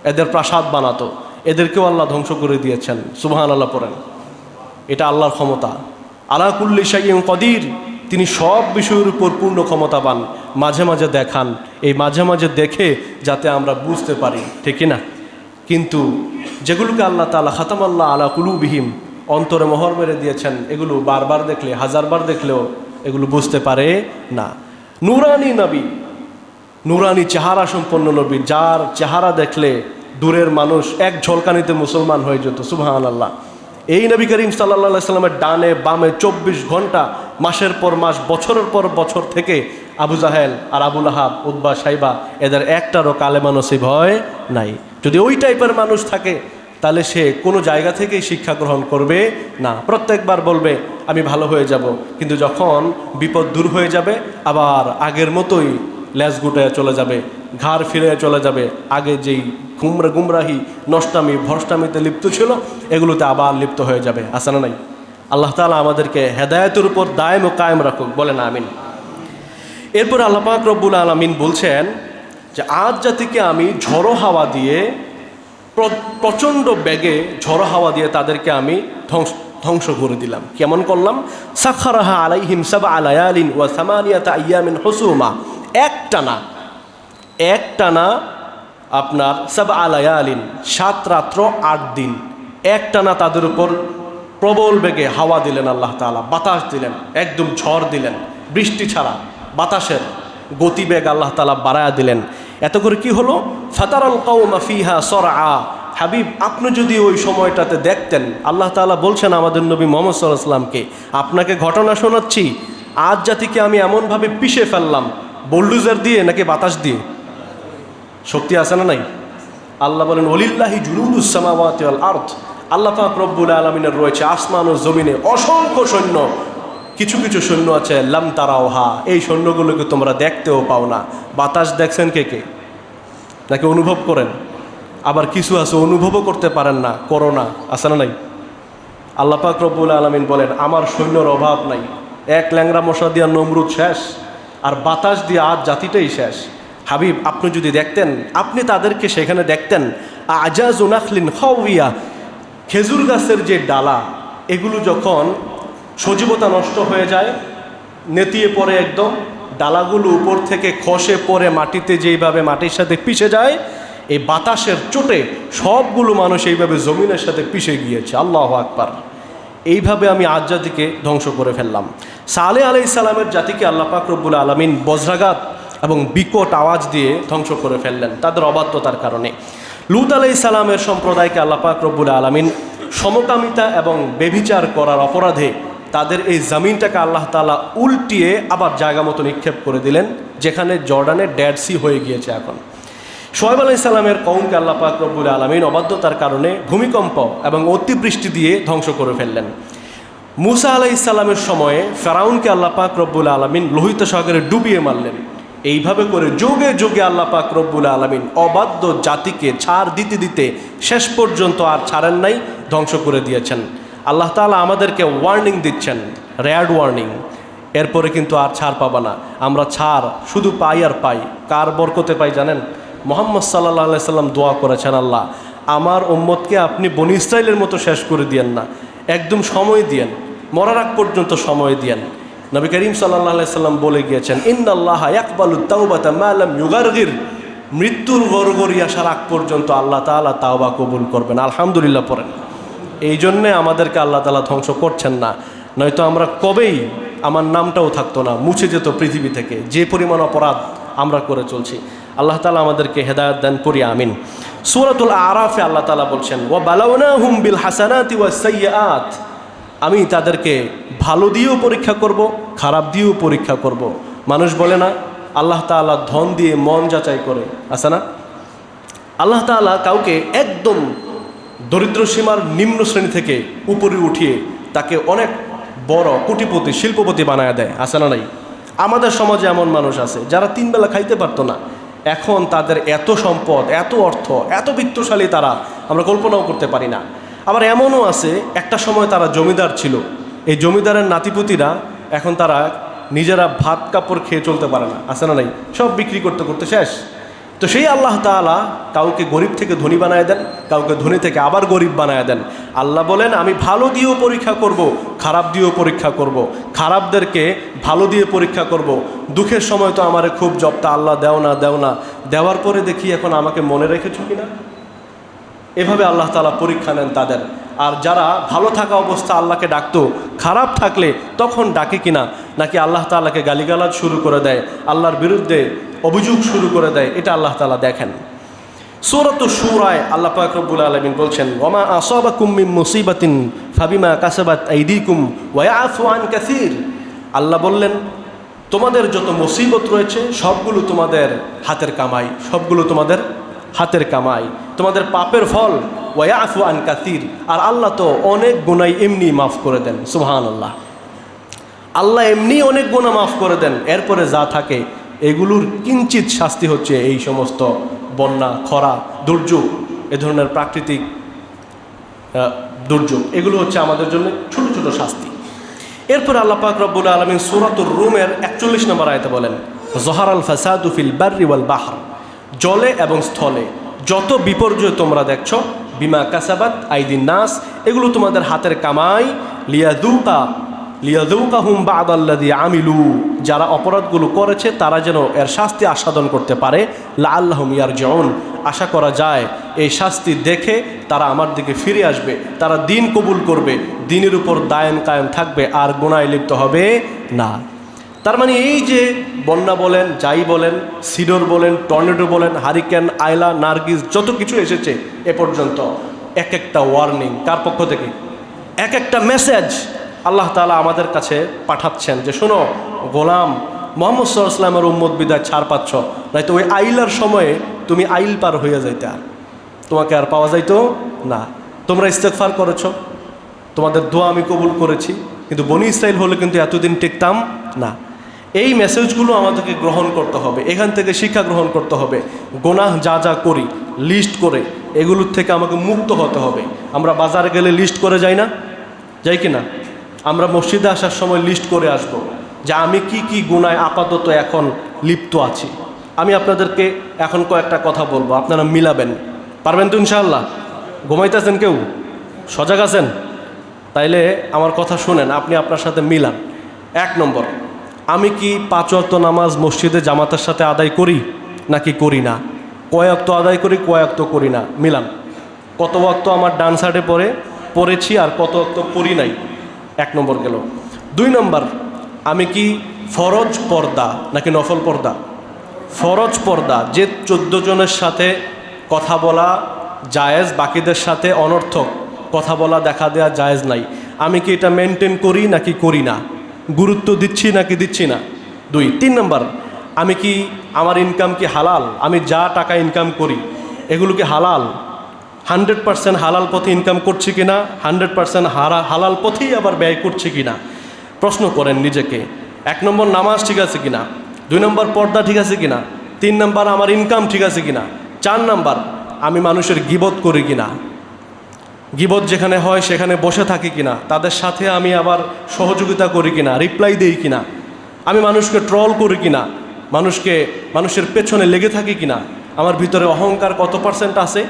এদের প্রাসাদ বানাতো। এদেরকেও আল্লাহ ধ্বংস করে দিয়েছেন। সুবহানাল্লাহ পড়েন। এটা আল্লাহর ক্ষমতা। আলা কুল্লি শাইইন কদির, তিনি সব বিষয়ের উপর পূর্ণ ক্ষমতাবান। মাঝে মাঝে দেখান, এই মাঝে মাঝে দেখে যাতে আমরা বুঝতে পারি, ঠিক না? কিন্তু যেগুলোকে আল্লাহ তাআলা খাতামাল্লাহ আলা কুলুবিহিম, অন্তরে মোহর মেরে দিয়েছেন, এগুলো বারবার দেখলে, হাজারবার দেখলেও এগুলো বুঝতে পারে না। নূরানি নবী, নূরানি চেহারা সম্পন্ন নবী, যার চেহারা দেখলে দূরের মানুষ এক ঝলকানিতে মুসলমান হয়ে যেত। সুবহানাল্লাহ। এই নবী করিম সাল্লাল্লাহু আলাইহি সাল্লামের ডানে বামে 24 ঘন্টা, মাসের পর মাস, বছরের পর বছর থেকে আবু জাহেল আর আবু লাহাব, উতবা, সাইবা, এদের একটারও কালেমা নসিব হয় নাই। যদি ওই টাইপের মানুষ থাকে তাহলে সে কোনো জায়গা থেকেই শিক্ষা গ্রহণ করবে না। প্রত্যেকবার বলবে আমি ভালো হয়ে যাব, কিন্তু যখন বিপদ দূর হয়ে যাবে আবার আগের মতোই লেজ গুটায় চলে যাবে, ঘাড় ফিরে চলে যাবে। আগে যেই গুমরাহি, নষ্টামি, ভ্রষ্টামিতে লিপ্ত ছিল, এগুলোতে আবার লিপ্ত হয়ে যাবে। আছে না নাই? আল্লাহ তাআলা আমাদেরকে হেদায়েতের উপর দায়েম ও কায়েম রাখুক, বলেন আমিন। এরপর আল্লাহ পাক রব্বুল আলামিন বলছেন যে আজ জাতিকে আমি ঝড়ো হাওয়া দিয়ে, প্রচণ্ড বেগে ঝড়ো হাওয়া দিয়ে তাদেরকে আমি ধ্বংস করে দিলাম। কেমন করলাম? সাখারাহা আলাইহিম সাবআ লায়ালিন ওয়া সামানিয়াতা আইয়ামিন হুসুমা, একটানা আপনার সাবআ লায়ালিন, 7 রাত্র 8 দিন একটানা তাদের উপর প্রবল বেগে হাওয়া দিলেন আল্লাহ তাআলা, বাতাস দিলেন, একদম ঝড় দিলেন, বৃষ্টি ছাড়া বাতাসের গতিবেগ আল্লাহ তাআলা বাড়ায়া দিলেন। এত করে কি হলো? ফাতারাল কওমা ফিহা সরআ, হাবিব আপনি যদি ওই সময়টাতে দেখতেন, আল্লাহ তাআলা বলছেন আমাদের নবী মুহাম্মদ সাল্লাল্লাহু আলাইহি ওয়াসাল্লামকে, আপনাকে ঘটনা শোনাচ্ছি, আজ জাতিকে আমি এমনভাবে পিষে ফেললাম, বুলডোজার দিয়ে নাকি বাতাস দিয়ে? শক্তি আছে না নাই? আল্লাহ বলেন ওয়ালিল্লাহি জুনুদুস সামাওয়াতি ওয়াল আরদ, আল্লাহ পাক রব্বুল আলামিনের রয়েছে আসমান ও জমিনে অসংখ্য সৈন্য। কিছু কিছু সৈন্য আছে লাম তারাওহা, এই সৈন্যগুলোকে তোমরা দেখতেও পাও না। বাতাস দেখছেন কে কে? নাকি অনুভব করেন? আবার কিছু আছে অনুভবও করতে পারেন না, করোনা। আছে না নাই? আল্লাহ পাক রব্বুল আলামিন বলেন আমার সৈন্যর অভাব নাই, এক ল্যাংরা মশা দিয়া নমরুদ শেষ, আর বাতাস দিয়ে আজ জাতিটাই শেষ। হাবিব আপনি যদি দেখতেন, আপনি তাদেরকে সেখানে দেখতেন আজাজু নাখলিন খাওয়িয়া, খেজুর গাছের যে ডালা, এগুলো যখন সজীবতা নষ্ট হয়ে যায়, নেতিয়ে পড়ে, একদম ডালাগুলো উপর থেকে খসে পড়ে মাটিতে যেইভাবে মাটির সাথে পিষে যায়, এই বাতাসের চোটে সবগুলো মানুষ এইভাবে জমিনের সাথে পিষে গিয়েছে। আল্লাহু আকবার। এইভাবে আমি আজ জাতিকে ধ্বংস করে ফেললাম। সালেহ আলাইহিস সালামের জাতিকে আল্লাহ পাক রব্বুল আলামিন বজ্রাঘাত এবং বিকট আওয়াজ দিয়ে ধ্বংস করে ফেললেন তাদের অবাধ্যতার কারণে। লূত আলাইহিস সালামের সম্প্রদায়কে আল্লাহ পাক রব্বুল আলামিন সমকামিতা এবং বেভিচার করার অপরাধে তাদের এই জমিনটাকে আল্লাহ তাআলা উল্টিয়ে আবার জায়গা মতো নিক্ষেপ করে দিলেন, যেখানে জর্ডানের ডেড সি হয়ে গিয়েছে এখন। শুআয়ব আলাইহিস সালামের কওমকে আল্লাহ পাক রব্বুল আলামিন অবাধ্যতার কারণে ভূমিকম্প এবং অতিবৃষ্টি দিয়ে ধ্বংস করে ফেললেন। মূসা আলাইহিস সালামের সময়ে ফেরাউনকে আল্লাহ পাক রব্বুল আলামিন লোহিত সাগরে ডুবিয়ে মারলেন। এইভাবে করে যুগে যুগে আল্লাহ পাক রব্বুল আলামিন অবাধ্য জাতিকে ছাড় দিতে দিতে শেষ পর্যন্ত আর ছাড়েন নাই, ধ্বংস করে দিয়েছেন। আল্লাহ তাআলা আমাদেরকে ওয়ার্নিং দিচ্ছেন, রেয়ার্ড ওয়ার্নিং। এরপরে কিন্তু আর ছাড় পাবা না। আমরা ছাড় শুধু পাই আর পাই। কার বরকতে পাই জানেন? মুহাম্মদ সাল্লাল্লাহু আলাইহি সাল্লাম দোয়া করেছেন, আল্লাহ আমার উম্মতকে আপনি বনী ইসরাইলের মতো শেষ করে দিয়েন না, একদম সময় দিয়েন, মরার আগ পর্যন্ত সময় দিয়েন। নবী করিম সাল্লাল্লাহু আলাইহি সাল্লাম বলে গিয়েছেন ইন্নাল্লাহা ইয়াকবালুত তাওবাতা মা লাম ইউগারগির, মৃত্যুর গড়গড়ি আসার আগ পর্যন্ত আল্লাহ তাআলা তাওবা কবুল করবেন। আলহামদুলিল্লাহ পড়েন। এই জন্যে আমাদেরকে আল্লাহ তাআলা ধ্বংস করছেন না, নয়তো আমরা কবেই আমার নামটাও থাকতো না, মুছে যেত পৃথিবী থেকে, যে পরিমাণ অপরাধ আমরা করে চলছি। আল্লাহ তাআলা আমাদেরকে হেদায়েত দান করি, আমিন। সূরাতুল আরাফে আল্লাহ তাআলা বলছেন ওয়া বালাওনাহুম বিল হাসানাতি ওয়াস সাইয়্যাত, আমি তাদেরকে ভালো দিয়েও পরীক্ষা করব, খারাপ দিয়েও পরীক্ষা করব। মানুষ বলে না আল্লাহ তাআলা ধন দিয়ে মন যাচাই করে, আছে না? আল্লাহ তাআলা কাউকে একদম দরিদ্র সীমার নিম্ন শ্রেণী থেকে উপরে উঠিয়ে তাকে অনেক বড় কোটিপতি, শিল্পপতি বানায় দেয়, আছে না নাই? আমাদের সমাজে এমন মানুষ আছে যারা 3 বেলা খাইতে পারতো না, এখন তাদের এত সম্পদ, এত অর্থ, এত বিত্তশালী তারা, আমরা কল্পনাও করতে পারি না। আবার এমনও আছে একটা সময় তারা জমিদার ছিল, এই জমিদারের নাতিপুতিরা এখন তারা নিজেরা ভাত কাপড় খেয়ে চলতে পারে না, আছে না নাই? সব বিক্রি করতে করতে শেষ। তো সেই আল্লাহ তাআলা কাউকে গরিব থেকে ধনী বানায় দেন, কাউকে ধনী থেকে আবার গরিব বানায় দেন। আল্লাহ বলেন আমি ভালো দিয়েও পরীক্ষা করব, খারাপ দিয়েও পরীক্ষা করব, খারাপদেরকে ভালো দিয়ে পরীক্ষা করব। দুঃখের সময় তো আমারে খুব জপতা, আল্লাহ দেও না দেও না, দেওয়ার পরে দেখি এখন আমাকে মনে রেখেছো কিনা। এভাবে আল্লাহ তাআলা পরীক্ষা নেন তাদের। আর যারা ভালো থাকা অবস্থা আল্লাহকে ডাকতো, খারাপ থাকলে তখন ডাকে কিনা, নাকি আল্লাহ তাআলাকে গালিগালাজ শুরু করে দেয়, আল্লাহর বিরুদ্ধে অভিযোগ শুরু করে দেয়, এটা আল্লাহ তাআলা দেখেন। সূরাতুশ শূরায় আল্লাহ পাক রব্বুল আলামিন বলছেন ওয়ামা আসাবাকুম মিন মুসিবাতিন ফাবিমা কাসাবাত আইদিকুম ওয়া ইয়াফু আন কাসীর। আল্লাহ বললেন তোমাদের যত মুসিবত রয়েছে সবগুলো তোমাদের হাতের কামাই, সবগুলো তোমাদের হাতের কামাই, তোমাদের পাপের ফল। ওয়া ইয়াফু আন কাসীর, আর আল্লাহ তো অনেক গুনাহ এমনি মাফ করে দেন। সুবহানাল্লাহ, আল্লাহ এমনি অনেক গুনাহ মাফ করে দেন। এরপরে যা থাকে এগুলোর কিঞ্চিত শাস্তি হচ্ছে এই সমস্ত বন্যা, খরা, দুর্যোগ, এ ধরনের প্রাকৃতিক দুর্যোগ, এগুলো হচ্ছে আমাদের জন্য ছোট ছোট শাস্তি। এরপর আল্লাহ পাক রব্বুল আলামিন সূরাতুর রুমের 41 নম্বর আয়াতে বলেন যহারাল ফাসাদু ফিল বাররি ওয়াল বাহর, জলে এবং স্থলে যত বিপর্যয় তোমরা দেখছো, বিমা কাসাবাত আইদিন নাস, এগুলো তোমাদের হাতের কামাই। লিয়াযুকাহুম বা'দাল্লাযী আমিলু, যারা অপরাধগুলো করেছে তারা যেন এর শাস্তি আস্বাদন করতে পারে। লাআল্লাহুম ইয়ারজিউন, আশা করা যায় এই শাস্তি দেখে তারা আমার দিকে ফিরে আসবে, তারা দিন কবুল করবে, দিনের উপর দায়েম কায়েম থাকবে, আর গুনাহে লিপ্ত হবে না। তার মানে এই যে বন্যা বলেন, যাই বলেন, সিডর বলেন, টর্নেডো বলেন, হারিকেন, আয়লা, নার্গিস, যত কিছু এসেছে এ পর্যন্ত, এক একটা ওয়ার্নিং কার পক্ষ থেকে, এক একটা মেসেজ আল্লাহ তাআলা আমাদের কাছে পাঠাচ্ছেন যে শোনো গোলাম, মুহাম্মদ সাল্লাল্লাহু আলাইহি ওয়াসাল্লামের উম্মত বিদায় ছাড় পাচ্ছ, নয়তো ওই আইলার সময়ে তুমি আইল পার হয়ে যাইতে, আর তোমাকে আর পাওয়া যাইতো না। তোমরা ইস্তেগফার করেছ, তোমাদের দোয়া আমি কবুল করেছি, কিন্তু বনি ইসরাইল হলে কিন্তু এতদিন টিকতাম না। এই মেসেজগুলো আমাদেরকে গ্রহণ করতে হবে, এখান থেকে শিক্ষা গ্রহণ করতে হবে। গুনাহ যা যা করি লিস্ট করে এগুলোর থেকে আমাকে মুক্ত হতে হবে। আমরা বাজারে গেলে লিস্ট করে যাই না, যাই কি না? আমরা মসজিদে আসার সময় লিস্ট করে আসব যে আমি কি কি গুনায় আপাতত এখন লিপ্ত আছি। আমি আপনাদেরকে এখন কয়েকটা কথা বলবো, আপনারা মিলাবেন, পারবেন তো ইনশাআল্লাহ? ঘুমাইতেছেন কেউ? সজাগ আছেন? তাইলে আমার কথা শুনেন, আপনি আপনার সাথে মিলান। 1 নম্বর, আমি কি 5 ওয়াক্ত নামাজ মসজিদে জামাতের সাথে আদায় করি নাকি করি না? কয় ওয়াক্ত আদায় করি, কয় ওয়াক্ত করি না, মিলান। কত ওয়াক্ত আমার ডান সাইডে পড়েছি আর কত ওয়াক্ত পড়ি নাই, 1 নম্বর গেল। 2 নম্বর, আমি কি ফরজ পর্দা নাকি নফল পর্দা? ফরজ পর্দা, যে 14 জনের সাথে কথা বলা জায়েজ, বাকিদের সাথে অনর্থক কথা বলা, দেখা দেওয়া জায়েজ নাই, আমি কি এটা মেনটেন করি নাকি করি না? গুরুত্ব দিচ্ছি নাকি দিচ্ছি না? 2। 3 নম্বর, আমি কি আমার ইনকাম কি হালাল? আমি যা টাকা ইনকাম করি এগুলো কি হালাল? 100% হালাল পথে ইনকাম করছি কিনা, 100% হালাল পথেই আবার ব্যয় করছি কিনা? প্রশ্ন করেন নিজেকে। 1 নম্বর, নামাজ ঠিক আছে কিনা? 2 নম্বর, পর্দা ঠিক আছে কিনা? 3 নম্বর, আমার ইনকাম ঠিক আছে কিনা? 4 নম্বর, আমি মানুষের গীবত করি কিনা? গীবত যেখানে হয় সেখানে বসে থাকি কিনা? তাদের সাথে আমি আবার সহযোগিতা করি কিনা, রিপ্লাই দেই কিনা? আমি মানুষকে ট্রল করি কিনা? মানুষের পেছনে লেগে থাকি কিনা? আমার ভিতরে অহংকার কত % আছে?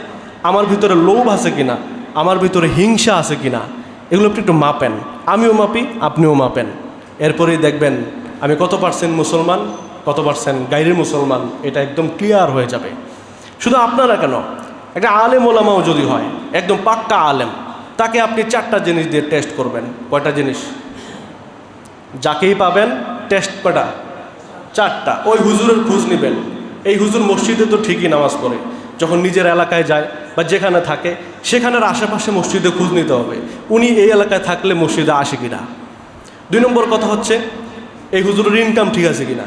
আমার ভিতরে লোভ আছে কিনা? আমার ভিতরে হিংসা আছে কিনা? এগুলো একটু মাপেন, আমিও মাপি, আপনিও মাপেন। এরপরেই দেখবেন আমি কত % মুসলমান, কত % গায়রে মুসলমান, এটা একদম ক্লিয়ার হয়ে যাবে। শুধু আপনারা কেন, একটা আলেম ওলামাও যদি হয়, একদম পাক্কা আলেম, তাকে আপনি 4টা জিনিস দিয়ে টেস্ট করবেন। কয়টা জিনিস? যাকেই পাবেন টেস্ট কয়টা? 4টা। ওই হুজুরের খোঁজ নেবেন, এই হুজুর মসজিদে তো ঠিকই নামাজ পড়ে, যখন নিজের এলাকায় যায় বা যেখানে থাকে সেখানের আশেপাশে মসজিদে খোঁজ নিতে হবে উনি এই এলাকায় থাকলে মসজিদে আসে কিনা। 2 নম্বর কথা হচ্ছে এই হুজুরের ইনকাম ঠিক আছে কিনা।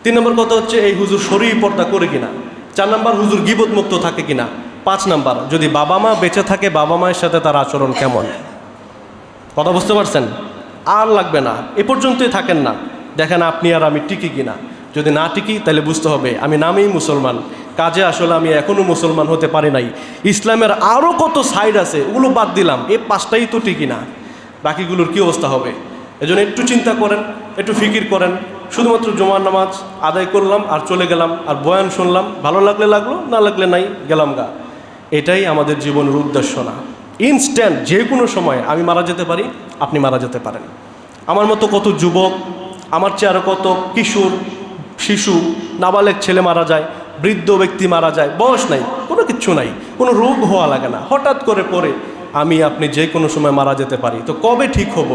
3 নম্বর কথা হচ্ছে এই হুজুর শরীর পর্দা করে কিনা। 4 নম্বর, হুজুর গীবত মুক্ত থাকে কিনা। 5 নম্বর, যদি বাবা মা বেঁচে থাকে বাবা মায়ের সাথে তার আচরণ কেমন। কথা বুঝতে পারছেন? আর লাগবে না, এ পর্যন্তই থাকেন না, দেখেন আপনি আর আমি টিকি কিনা। যদি না টিকি তাহলে বুঝতে হবে আমি নামেই মুসলমান, কাজে আসলে আমি এখনও মুসলমান হতে পারি নাই। ইসলামের আরও কত সাইড আছে ওগুলো বাদ দিলাম, এই 5টাই তো টিকি না, বাকিগুলোর কী অবস্থা হবে? এজন্য একটু চিন্তা করেন, একটু ফিকির করেন। শুধুমাত্র জুমার নামাজ আদায় করলাম আর চলে গেলাম, আর বয়ান শুনলাম, ভালো লাগলে লাগলো, না লাগলে নাই, গেলাম গা। এটাই আমাদের জীবনের উদ্দেশ্য না। ইনস্ট্যান্ট যে কোনো সময় আমি মারা যেতে পারি, আপনি মারা যেতে পারেন। আমার মতো কত যুবক, আমার চেয়ে আরও কত কিশোর, শিশু, নাবালেগ ছেলে মারা যায়, বৃদ্ধ ব্যক্তি মারা যায়, বয়স নাই, কোনো কিচ্ছু নাই, কোনো রোগ হওয়া লাগে না, হঠাৎ করে পড়ে আমি আপনি যে কোনো সময় মারা যেতে পারি। তো কবে ঠিক হব,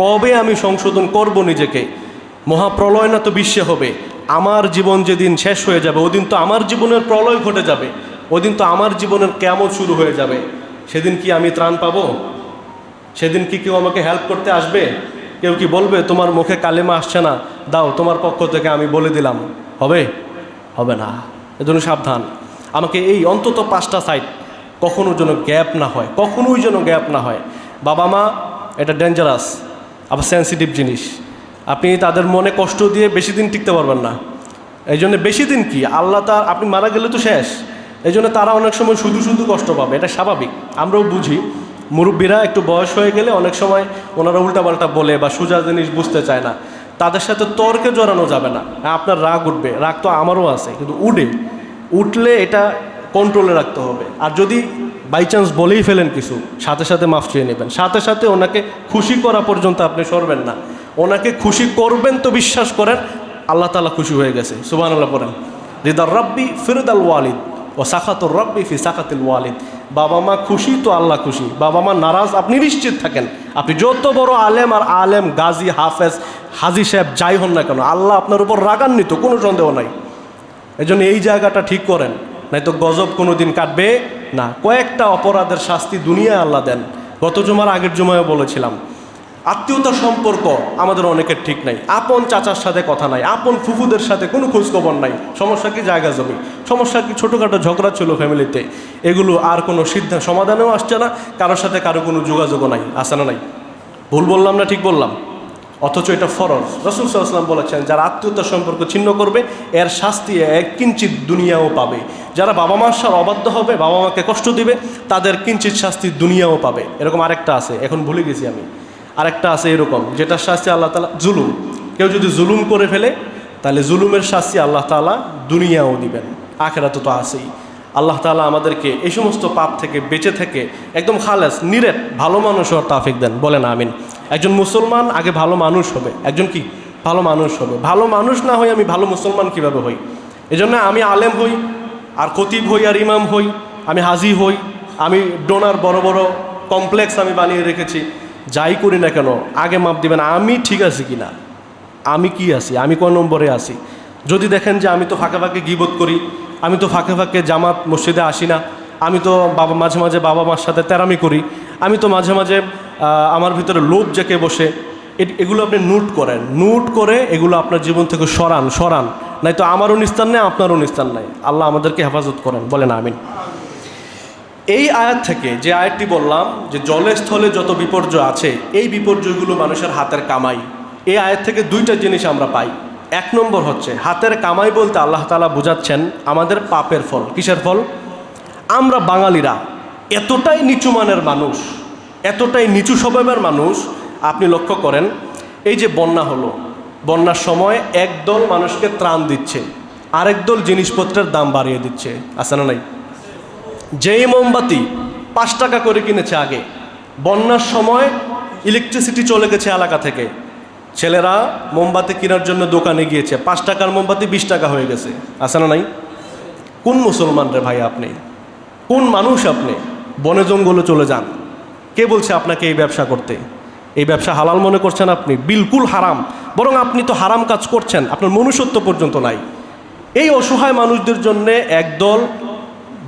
কবে আমি সংশোধন করব নিজেকে? মহাপ্রলয় না তো বিশ্বে হবে। আমার জীবন যেদিন শেষ হয়ে যাবে, ওদিন তো আমার জীবনের প্রলয় ঘটে যাবে, ওদিন তো আমার জীবনের কিয়ামত শুরু হয়ে যাবে। সেদিন কি আমি ত্রাণ পাবো? সেদিন কি কেউ আমাকে হেল্প করতে আসবে? কেউ কি বলবে তোমার মুখে কালেমা আসছে না, দাও তোমার পক্ষ থেকে আমি বলে দিলাম? হবে? হবে না। এজন্য সাবধান। আমাকে এই অন্তত 5টা সাইড কখনো যেন গ্যাপ না হয়, কখনোই যেন গ্যাপ না হয়। বাবা মা এটা ডেঞ্জারাস, আবার সেন্সিটিভ জিনিস। আপনি তাদের মনে কষ্ট দিয়ে বেশি দিন টিকতে পারবেন না। এই জন্য বেশি দিন কি, আল্লাহ তা আপনি মারা গেলে তো শেষ। এই জন্য তারা অনেক সময় শুধু শুধু কষ্ট পাবে, এটা স্বাভাবিক, আমরাও বুঝি। মুরব্বীরা একটু বয়স হয়ে গেলে অনেক সময় ওনারা উল্টাপাল্টা বলে বা সোজা জিনিস বুঝতে চায় না, তাদের সাথে তর্কে জড়ানো যাবে না। আপনার রাগ উঠবে, রাগ তো আমারও আছে, কিন্তু উঠলে এটা কন্ট্রোলে রাখতে হবে। আর যদি বাই চান্স বলেই ফেলেন কিছু, সাথে সাথে মাফ চেয়ে নেবেন, সাথে সাথে ওনাকে খুশি করা পর্যন্ত আপনি সরবেন না। ওনাকে খুশি করবেন তো বিশ্বাস করেন আল্লাহ তাআলা খুশি হয়ে গেছে। সুবহানাল্লাহ পড়েন। রিদার রাব্বি ফিরদাল ওয়ালিদ ও সাখাতুর রাব্বি ফি সাখাতিল ওয়ালিদ। বাবা মা খুশি তো আল্লাহ খুশি, বাবা মা নারাজ আপনি নিশ্চিত থাকেন। আপনি যত বড় আলেম আর আলেম, গাজী, হাফেজ, হাজি সাহেব যাই হন না কেন, আল্লাহ আপনার উপর রাগান্বিত, কোনো সন্দেহ নাই। এই জন্য এই জায়গাটা ঠিক করেন, নয়তো গজব কোনো দিন কাটবে না। কয়েকটা অপরাধের শাস্তি দুনিয়ায় আল্লাহ দেন। গত জুমার আগের জুমায় বলেছিলাম, আত্মীয়তার সম্পর্ক আমাদের অনেকের ঠিক নাই। আপন চাচার সাথে কথা নাই, আপন ফুফুদের সাথে কোনো খোঁজখবর নাই। সমস্যা কি? জায়গা জমি। সমস্যা কি? ছোটোখাটো ঝগড়া ছিল ফ্যামিলিতে। এগুলো আর কোনো সিদ্ধান্ত সমাধানেও আসছে না, কারোর সাথে কারো কোনো যোগাযোগও নাই। আসে না? নাই? ভুল বললাম না ঠিক বললাম? অথচ এটা ফরজ। রাসূল সাল্লাল্লাহু আলাইহি ওয়াসাল্লাম বলেছেন, যারা আত্মীয়তার সম্পর্ক ছিন্ন করবে এর শাস্তি এক কিঞ্চিত দুনিয়াও পাবে। যারা বাবা মার সাথে অবাধ্য হবে, বাবা মাকে কষ্ট দিবে, তাদের কিঞ্চিত শাস্তি দুনিয়াও পাবে। এরকম আরেকটা আছে, এখন ভুলে গেছি আমি। আরেকটা আছে এরকম, যেটার শাস্তি আল্লাহ তাআলা জুলুম। কেউ যদি জুলুম করে ফেলে, তাহলে জুলুমের শাস্তি আল্লাহ তাআলা দুনিয়াও দিবেন, আখিরাতে তো আছেই। আল্লাহ তাআলা আমাদেরকে এই সমস্ত পাপ থেকে বেঁচে থেকে একদম খালেস নিরেট ভালো মানুষ হওয়ার তাওফিক দেন। বলেন আমিন। একজন মুসলমান আগে ভালো মানুষ হবে। একজন কি? ভালো মানুষ হবে। ভালো মানুষ না হই আমি ভালো মুসলমান কিভাবে হই? এজন্য আমি আলেম হই আর খতিব হই আর ইমাম হই, আমি হাজি হই, আমি ডোনার বড় বড় কমপ্লেক্স আমি বানিয়ে রেখেছি, যাই করি না কেন আগে মাপ দিবেন আমি ঠিক আছি কিনা, আমি কি আছি, আমি কোন নম্বরে আছি। যদি দেখেন যে আমি তো ফাঁকে ফাঁকে গীবত করি, আমি তো ফাঁকে ফাঁকে জামাত মসজিদে আসি না, আমি তো মাঝে মাঝে বাবা মার সাথে তেরামি করি, আমি তো মাঝে মাঝে আমার ভিতরে লোভ জেঁকে বসে, এগুলো আপনি নোট করেন। নোট করে এগুলো আপনার জীবন থেকে সরান, নাই তো আমারও নিস্তার নেই, আপনারও নিস্তার নাই। আল্লাহ আমাদেরকে হেফাজত করেন। বলেন আমিন। এই আয়াত থেকে যে আয়াতটি বললাম যে জলে স্থলে যত বিপর্যয় আছে, এই বিপর্যয়গুলো মানুষের হাতের কামাই। এই আয়াত থেকে দুইটা জিনিস আমরা পাই। এক নম্বর হচ্ছে হাতের কামাই বলতে আল্লাহ তাআলা বোঝাচ্ছেন আমাদের পাপের ফল। কিসের ফল? আমরা বাঙালিরা এতটাই নিচু মানের মানুষ, এতটাই নিচু স্বভাবের মানুষ। আপনি লক্ষ্য করেন, এই যে বন্যা হলো, বন্যার সময় একদল মানুষকে ত্রাণ দিচ্ছে, আরেক দল জিনিসপত্রের দাম বাড়িয়ে দিচ্ছে। আছে না নাই? যেই মোমবাতি 5 টাকা করে কিনেছে আগে, বন্যার সময় ইলেকট্রিসিটি চলে গেছে এলাকা থেকে, ছেলেরা মোমবাতি কেনার জন্য দোকানে গিয়েছে, 5 টাকার মোমবাতি 20 টাকা হয়ে গেছে। আছে না নাই? কোন মুসলমান রে ভাই আপনি? কোন মানুষ আপনি? বনে জঙ্গলে চলে যান। কে বলছে আপনাকে এই ব্যবসা করতে? এই ব্যবসা হালাল মনে করছেন আপনি? বিলকুল হারাম। বরং আপনি তো হারাম কাজ করছেন, আপনার মনুষ্যত্ব পর্যন্ত নাই। এই অসহায় মানুষদের জন্য একদল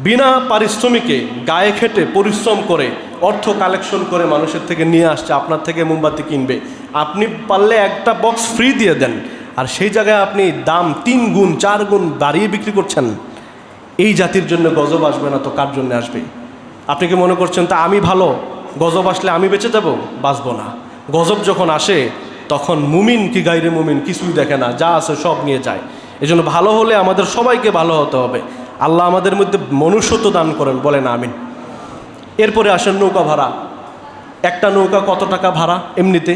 বিনা পারিশ্রমিকে গায়ে খেটে পরিশ্রম করে অর্থ কালেকশন করে মানুষের থেকে নিয়ে আসছে, আপনার থেকে মোমবাতি কিনবে। আপনি পারলে একটা বক্স ফ্রি দিয়ে দেন, আর সেই জায়গায় আপনি দাম 3 গুণ 4 গুণ বাড়িয়ে বিক্রি করছেন। এই জাতির জন্য গজব আসবে না তো কার জন্য আসবে? আপনি কি মনে করছেন তা আমি ভালো, গজব আসলে আমি বেঁচে যাব? বাঁচব না। গজব যখন আসে তখন মুমিন কি গায়রে মুমিন কিছুই দেখে না, যা আছে সব নিয়ে যায়। এজন্য ভালো হলে আমাদের সবাইকে ভালো হতে হবে। আল্লাহ আমাদের মধ্যে মনুষ্যত্ব দান করেন। বলেন আমিন। এরপরে আসেন নৌকা ভাড়া। একটা নৌকা কত টাকা ভাড়া? এমনিতে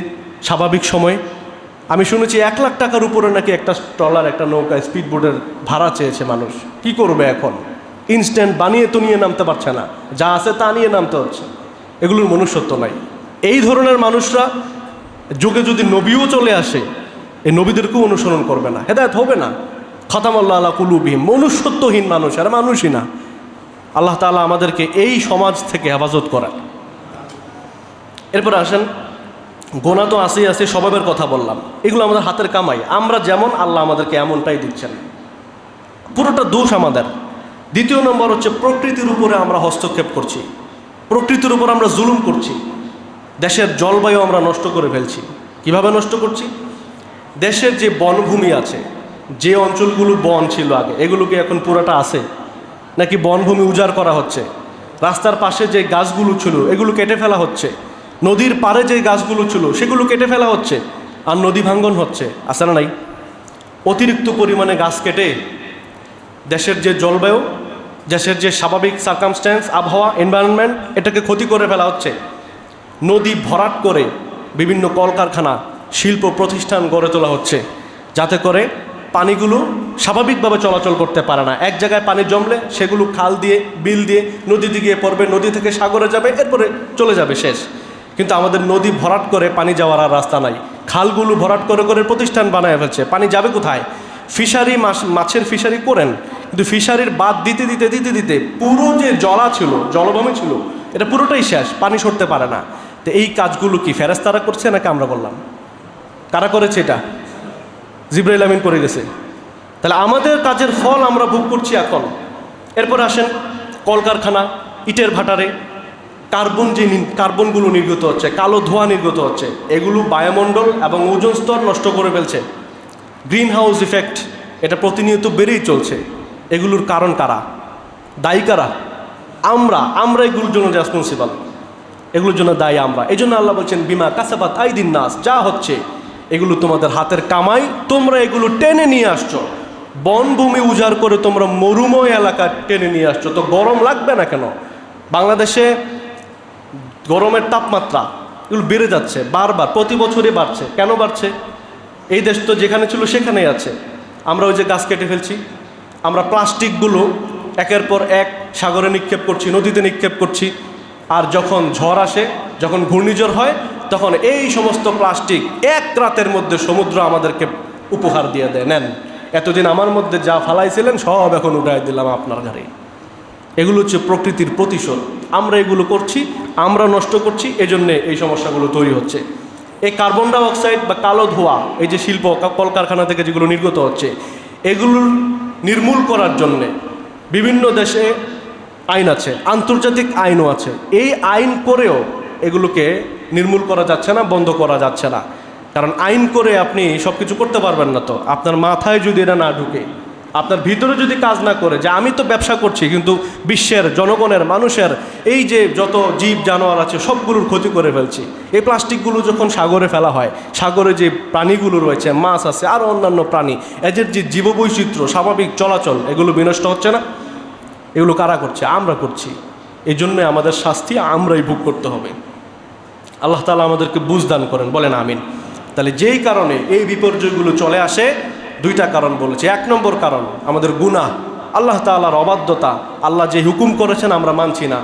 স্বাভাবিক সময়ে? আমি শুনেছি 1 লাখ টাকার উপরে নাকি একটা ট্রলার, একটা নৌকা, স্পিড বোটের ভাড়া চেয়েছে মানুষ। কি করবে এখন? ইনস্ট্যান্ট বানিয়ে তো নিয়ে নামতে পারছে না, যা আছে তা নিয়ে নামতে হচ্ছে। এগুলোর মনুষ্যত্ব নাই। এই ধরনের মানুষরা যুগে যদি নবীও চলে আসে, এই নবীদেরকেও অনুসরণ করবে না, হেদায়েত হবে না। খতামাল্লাহ আলা কুলুবিহিম, মনুষ্যত্বহীন মানুষ, আর মানুষই না। আল্লাহ তাআলা আমাদেরকে এই সমাজ থেকে হেফাজত করায়। এরপর আসেন, গোনা তো আসেই আছে, স্বভাবের কথা বললাম, এগুলো আমাদের হাতের কামাই। আমরা যেমন, আল্লাহ আমাদেরকে এমনটাই দিচ্ছেন, পুরোটা দোষ আমাদের। দ্বিতীয় নম্বর হচ্ছে প্রকৃতির উপরে আমরা হস্তক্ষেপ করছি, প্রকৃতির উপর আমরা জুলুম করছি। দেশের জলবায়ু আমরা নষ্ট করে ফেলছি। কিভাবে নষ্ট করছি? দেশের যে বনভূমি আছে, যে অঞ্চলগুলো বন ছিল আগে, এগুলোকে এখন পুরোটা আছে নাকি বনভূমি উজাড় করা হচ্ছে? রাস্তার পাশে যে গাছগুলো ছিল এগুলো কেটে ফেলা হচ্ছে, নদীর পাড়ে যে গাছগুলো ছিল সেগুলো কেটে ফেলা হচ্ছে, আর নদী ভাঙ্গন হচ্ছে। আছে না নাই? অতিরিক্ত পরিমাণে গাছ কেটে দেশের যে জলবায়ু, দেশের যে স্বাভাবিক সার্কামস্ট্যান্স, আবহাওয়া, এনভায়রনমেন্ট, এটাকে ক্ষতি করে ফেলা হচ্ছে। নদী ভরাট করে বিভিন্ন কলকারখানা, শিল্প প্রতিষ্ঠান গড়ে তোলা হচ্ছে, যাতে করে পানিগুলো স্বাভাবিকভাবে চলাচল করতে পারে না। এক জায়গায় পানি জমলে সেগুলো খাল দিয়ে, বিল দিয়ে নদীতে গিয়ে পড়বে, নদী থেকে সাগরে যাবে, এরপরে চলে যাবে, শেষ। কিন্তু আমাদের নদী ভরাট করে পানি যাওয়ার আর রাস্তা নাই। খালগুলো ভরাট করে করে প্রতিষ্ঠান বানায় ফেলছে, পানি যাবে কোথায়? ফিশারি, মাছের ফিশারি করেন, কিন্তু ফিশারির বাদ দিতে দিতে দিতে দিতে পুরো যে জলা ছিল, জলভূমি ছিল, এটা পুরোটাই শেষ, পানি সরতে পারে না। তো এই কাজগুলো কি ফেরেশতারা করছে নাকি আমরা করলাম? কারা করেছে এটা? জিবরাইল আমিন করে গেছে। তাহলে আমাদের কাজের ফল আমরা ভোগ করছি এখন। এরপর আসেন, কলকারখানা, ইটের ভাটারে কার্বনগুলো নির্গত হচ্ছে, কালো ধোঁয়া নির্গত হচ্ছে, এগুলো বায়ুমণ্ডল এবং ওজোন স্তর নষ্ট করে ফেলছে। গ্রিন হাউস ইফেক্ট, এটা প্রতিনিয়ত বেড়েই চলছে। এগুলোর কারণ কারা? দায়ী কারা? আমরা এগুলোর জন্য রেসপন্সিবল, এগুলোর জন্য দায়ী আমরা। এই জন্য আল্লাহ বলছেন, বিমা কাসাবাত আইদিন নাস, যা হচ্ছে এগুলো তোমাদের হাতের কামাই, তোমরা এগুলো টেনে নিয়ে আসছো। বনভূমি উজাড় করে তোমরা মরুময় এলাকা টেনে নিয়ে আসছো, তো গরম লাগবে না কেন? বাংলাদেশে গরমের তাপমাত্রা এগুলো বেড়ে যাচ্ছে বারবার, প্রতি বছরই বাড়ছে। কেন বাড়ছে? এই দেশ তো যেখানে ছিল সেখানেই আছে। আমরা ওই যে গাছ কেটে ফেলছি, আমরা প্লাস্টিকগুলো একের পর এক সাগরে নিক্ষেপ করছি, নদীতে নিক্ষেপ করছি। আর যখন ঝড় আসে, যখন ঘূর্ণিঝড় হয়, তখন এই সমস্ত প্লাস্টিক এক রাতের মধ্যে সমুদ্র আমাদেরকে উপহার দিয়ে দেয়, নেন, এতদিন আমার মধ্যে যা ফালাইছিলেন সব এখন উঠাই দিলাম আপনার ঘাড়ে। এগুলো হচ্ছে প্রকৃতির প্রতিশোধ। আমরা এগুলো করছি, আমরা নষ্ট করছি, এজন্যে এই সমস্যাগুলো তৈরি হচ্ছে। এই কার্বন ডাইঅক্সাইড বা কালো ধোঁয়া, এই যে শিল্প কলকারখানা থেকে যেগুলো নির্গত হচ্ছে, এগুলোর নির্মূল করার জন্যে বিভিন্ন দেশে আইন আছে, আন্তর্জাতিক আইনও আছে। এই আইন করেও এগুলোকে নির্মূল করা যাচ্ছে না, বন্ধ করা যাচ্ছে না। কারণ আইন করে আপনি সব কিছু করতে পারবেন না। তো আপনার মাথায় যদি এটা না ঢুকে, আপনার ভিতরে যদি কাজ না করে যে আমি তো ব্যবসা করছি, কিন্তু বিশ্বের জনগণের, মানুষের এই যে যত জীব জানোয়ার আছে সবগুলোর ক্ষতি করে ফেলছি। এই প্লাস্টিকগুলো যখন সাগরে ফেলা হয়, সাগরে যে প্রাণীগুলো রয়েছে, মাছ আছে, আরও অন্যান্য প্রাণী, এদের যে জীববৈচিত্র্য, স্বাভাবিক চলাচল, এগুলো বিনষ্ট হচ্ছে না? এগুলো কারা করছে? আমরা করছি। এই জন্যে আমাদের শাস্তি আমরাই ভোগ করতে হবে। আল্লাহ তাআলা আমাদেরকে বুঝদান করেন, বলেন আমিন। তাহলে যেই কারণে এই বিপর্যয়গুলো চলে আসে, 2টা কারণ বলেছে। 1 নম্বর কারণ আমাদের গুনাহ, আল্লাহ তাআলার অবাধ্যতা, আল্লাহ যে হুকুম করেছেন আমরা মানছি না।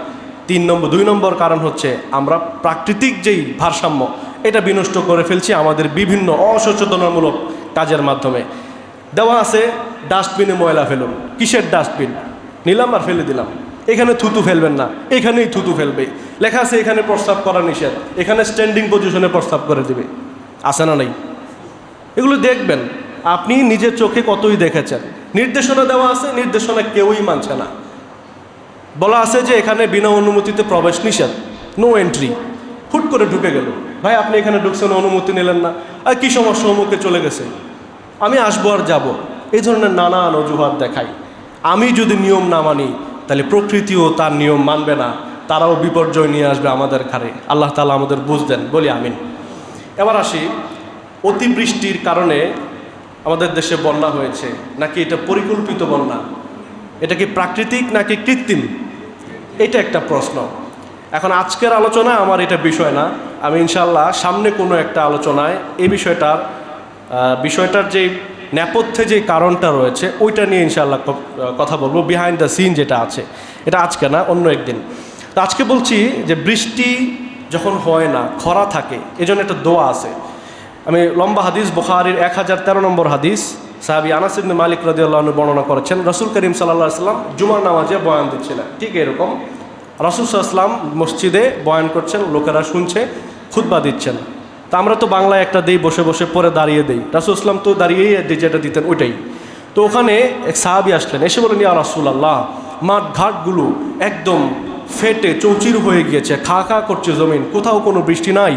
2 নম্বর কারণ হচ্ছে আমরা প্রাকৃতিক যেই ভারসাম্য, এটা বিনষ্ট করে ফেলছি আমাদের বিভিন্ন অসচেতনামূলক কাজের মাধ্যমে। দেওয়া আছে ডাস্টবিনে ময়লা ফেলুন, কিসের ডাস্টবিন? নিলাম আর ফেলে দিলাম। এখানে থুতু ফেলবেন না, এখানেই থুতু ফেলবে। লেখা আছে এখানে প্রস্রাব করা নিষেধ, এখানে স্ট্যান্ডিং পজিশনে প্রস্রাব করে দিবে। আছে না নাই? এগুলো দেখবেন, আপনি নিজের চোখে কতই দেখেছেন। নির্দেশনা দেওয়া আছে, নির্দেশনা কেউই মানছে না। বলা আছে যে এখানে বিনা অনুমতিতে প্রবেশ নিষেধ, নো এন্ট্রি। হুট করে ঢুকে গেল, ভাই আপনি এখানে ঢুকছেন, অনুমতি নিলেন না, আর কী সমস্যা, অমুকে চলে গেছে, আমি আসবো আর যাব, এই ধরনের নানান অজুহাত দেখাই। আমি যদি নিয়ম না মানি, তাহলে প্রকৃতিও তার নিয়ম মানবে না, তারাও বিপর্যয় নিয়ে আসবে আমাদের ঘাড়ে। আল্লাহ তাআলা আমাদের বুঝ দেন, বলি আমিন। এবার আসি, অতিবৃষ্টির কারণে আমাদের দেশে বন্যা হয়েছে, নাকি এটা পরিকল্পিত বন্যা? এটা কি প্রাকৃতিক নাকি কৃত্রিম? এটা একটা প্রশ্ন। এখন আজকের আলোচনা আমার এটা বিষয় না, আমি ইনশাআল্লাহ সামনে কোনো একটা আলোচনায় এই বিষয়টার যে নেপথ্যে যে কারণটা রয়েছে ওইটা নিয়ে ইনশাআল্লাহ কথা বলবো, বিহাইন্ড দ্য সিন যেটা আছে। এটা আজকে না, অন্য একদিন। তো আজকে বলছি যে বৃষ্টি যখন হয় না, খরা থাকে, এজন্য একটা দোয়া আছে। আমি লম্বা হাদিস, বুখারীর 1013 নম্বর হাদিস, সাহাবী আনাস ইবনে মালিক রাদিয়াল্লাহু আনহু বর্ণনা করেছেন, রাসূল করিম সাল্লাল্লাহু আলাইহি সাল্লাম জুমার নামাজে বয়ান দিচ্ছিলেন। ঠিক এরকম রাসূল সাল্লাল্লাহু আলাইহি সাল্লাম মসজিদে বয়ান করছেন, লোকেরা শুনছে, খুতবা দিচ্ছেন। তা আমরা তো বাংলায় একটা দিই, বসে বসে পরে দাঁড়িয়ে দিই। রাসূল ইসলাম তো দাঁড়িয়েই যেটা দিতেন ওইটাই। তো ওখানে এক সাহাবী আসলেন, এসে বলেন, ইয়া রাসূলুল্লাহ, মাঠ ঘাটগুলো একদম ফেটে চৌচির হয়ে গিয়েছে, খা খা করছে জমিন, কোথাও কোনো বৃষ্টি নাই।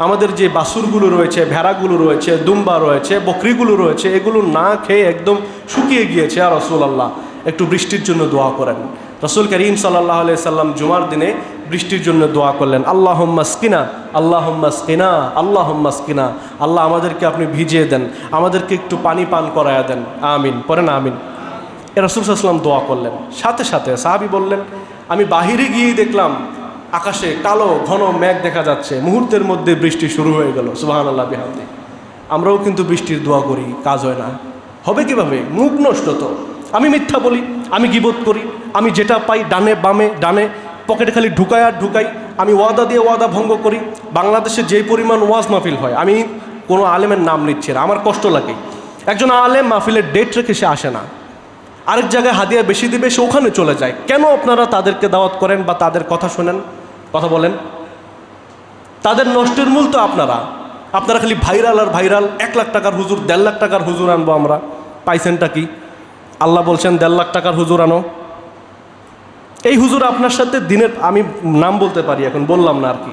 আমাদের যে বাছুরগুলো রয়েছে, ভেড়াগুলো রয়েছে, দুম্বা রয়েছে, বকরিগুলো রয়েছে, এগুলো না খেয়ে একদম শুকিয়ে গিয়েছে। ইয়া রাসূলুল্লাহ, একটু বৃষ্টির জন্য দোয়া করেন। রাসূল করিম সাল্লাল্লাহু আলাইহি সাল্লাম জুমার দিনে বৃষ্টির জন্য দোয়া করলেন, আল্লাহুম্মা স্কিনা, আল্লাহুম্মা স্কিনা, আল্লাহুম্মা স্কিনা। আল্লাহ আমাদেরকে আপনি ভিজিয়ে দেন, আমাদেরকে একটু পানি পান করায়া দেন, আমিন। পড়েন আমিন। রাসূল সাল্লাল্লাহু আলাইহি সাল্লাম দোয়া করলেন। সাথে সাথে সাহাবী বললেন, আমি বাহিরে গিয়েই দেখলাম আকাশে কালো ঘন মেঘ দেখা যাচ্ছে, মুহূর্তের মধ্যে বৃষ্টি শুরু হয়ে গেল। সুবহানাল্লাহ বিহামদি। আমরাও কিন্তু বৃষ্টির দোয়া করি, কাজ হয় না। হবে কিভাবে? মুখ নষ্ট তো। আমি মিথ্যা বলি, আমি গীবত করি, আমি যেটা পাই ডানে বামে, ডানে পকেটে খালি ঢুকাই আর ঢুকাই, আমি ওয়াদা দিয়ে ওয়াদা ভঙ্গ করি। বাংলাদেশে যে পরিমাণ ওয়াজ মাহফিল হয়, আমি কোনো আলেমের নাম নিচ্ছি না, আমার কষ্ট লাগে। একজন আলেম মাহফিলের ডেট রেখে সে আসে না, আরেক জায়গায় হাদিয়া বেশি দিবে, সে ওখানে চলে যায়। কেন আপনারা তাদেরকে দাওয়াত করেন বা তাদের কথা শোনেন? কথা বলেন। তাদের নষ্টের মূল তো আপনারা খালি ভাইরাল আর ভাইরাল। 1 লাখ টাকার হুজুর, 1.5 লাখ টাকার হুজুর আনবো আমরা। পাইছেনটা কি? আল্লাহ বলছেন 1.5 লাখ টাকার হুজুর আনো। এই হুজুর আপনার সাথে দিনের, আমি নাম বলতে পারি, এখন বললাম না আর কি,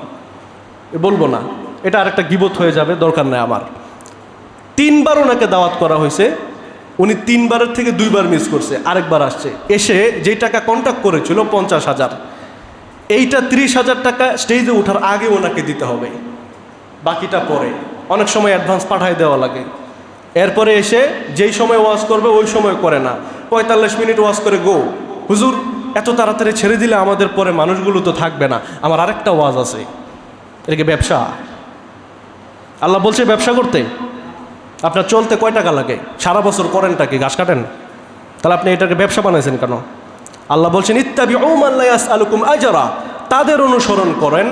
বলবো না, এটা আরেকটা গীবত হয়ে যাবে, দরকার নেই আমার। 3 বার ওনাকে দাওয়াত করা হয়েছে, উনি 3 বারের থেকে 2 বার মিস করছে। আরেকবার আসছে, এসে যেই টাকা কন্ট্যাক্ট করেছিল 50,000, এইটা 30,000 টাকা স্টেজে ওঠার আগে ওনাকে দিতে হবে, বাকিটা পরে। অনেক সময় অ্যাডভান্স পাঠায় দেওয়া লাগে। এরপরে এসে যেই সময় ওয়াজ করবে ওই সময় করে না, 45 মিনিট ওয়াজ করে গো। হুজুর এত তাড়াতাড়ি ছেড়ে দিলে আমাদের পরে মানুষগুলো তো থাকবে না, আমার আরেকটা ওয়াজ আছে। এটা কি ব্যবসা? আল্লাহ বলছে ব্যবসা করতে। আপনার চলতে কয় টাকা লাগে? সারা বছর করেনটা কি? ঘাস কাটেন? তাহলে আপনি এটাকে ব্যবসা বানাইছেন কেন? আল্লাহ বলছেন, ইত্তাবিউ মান লা ইয়াসআলুকুম আজরা, তাদের অনুসরণ করেন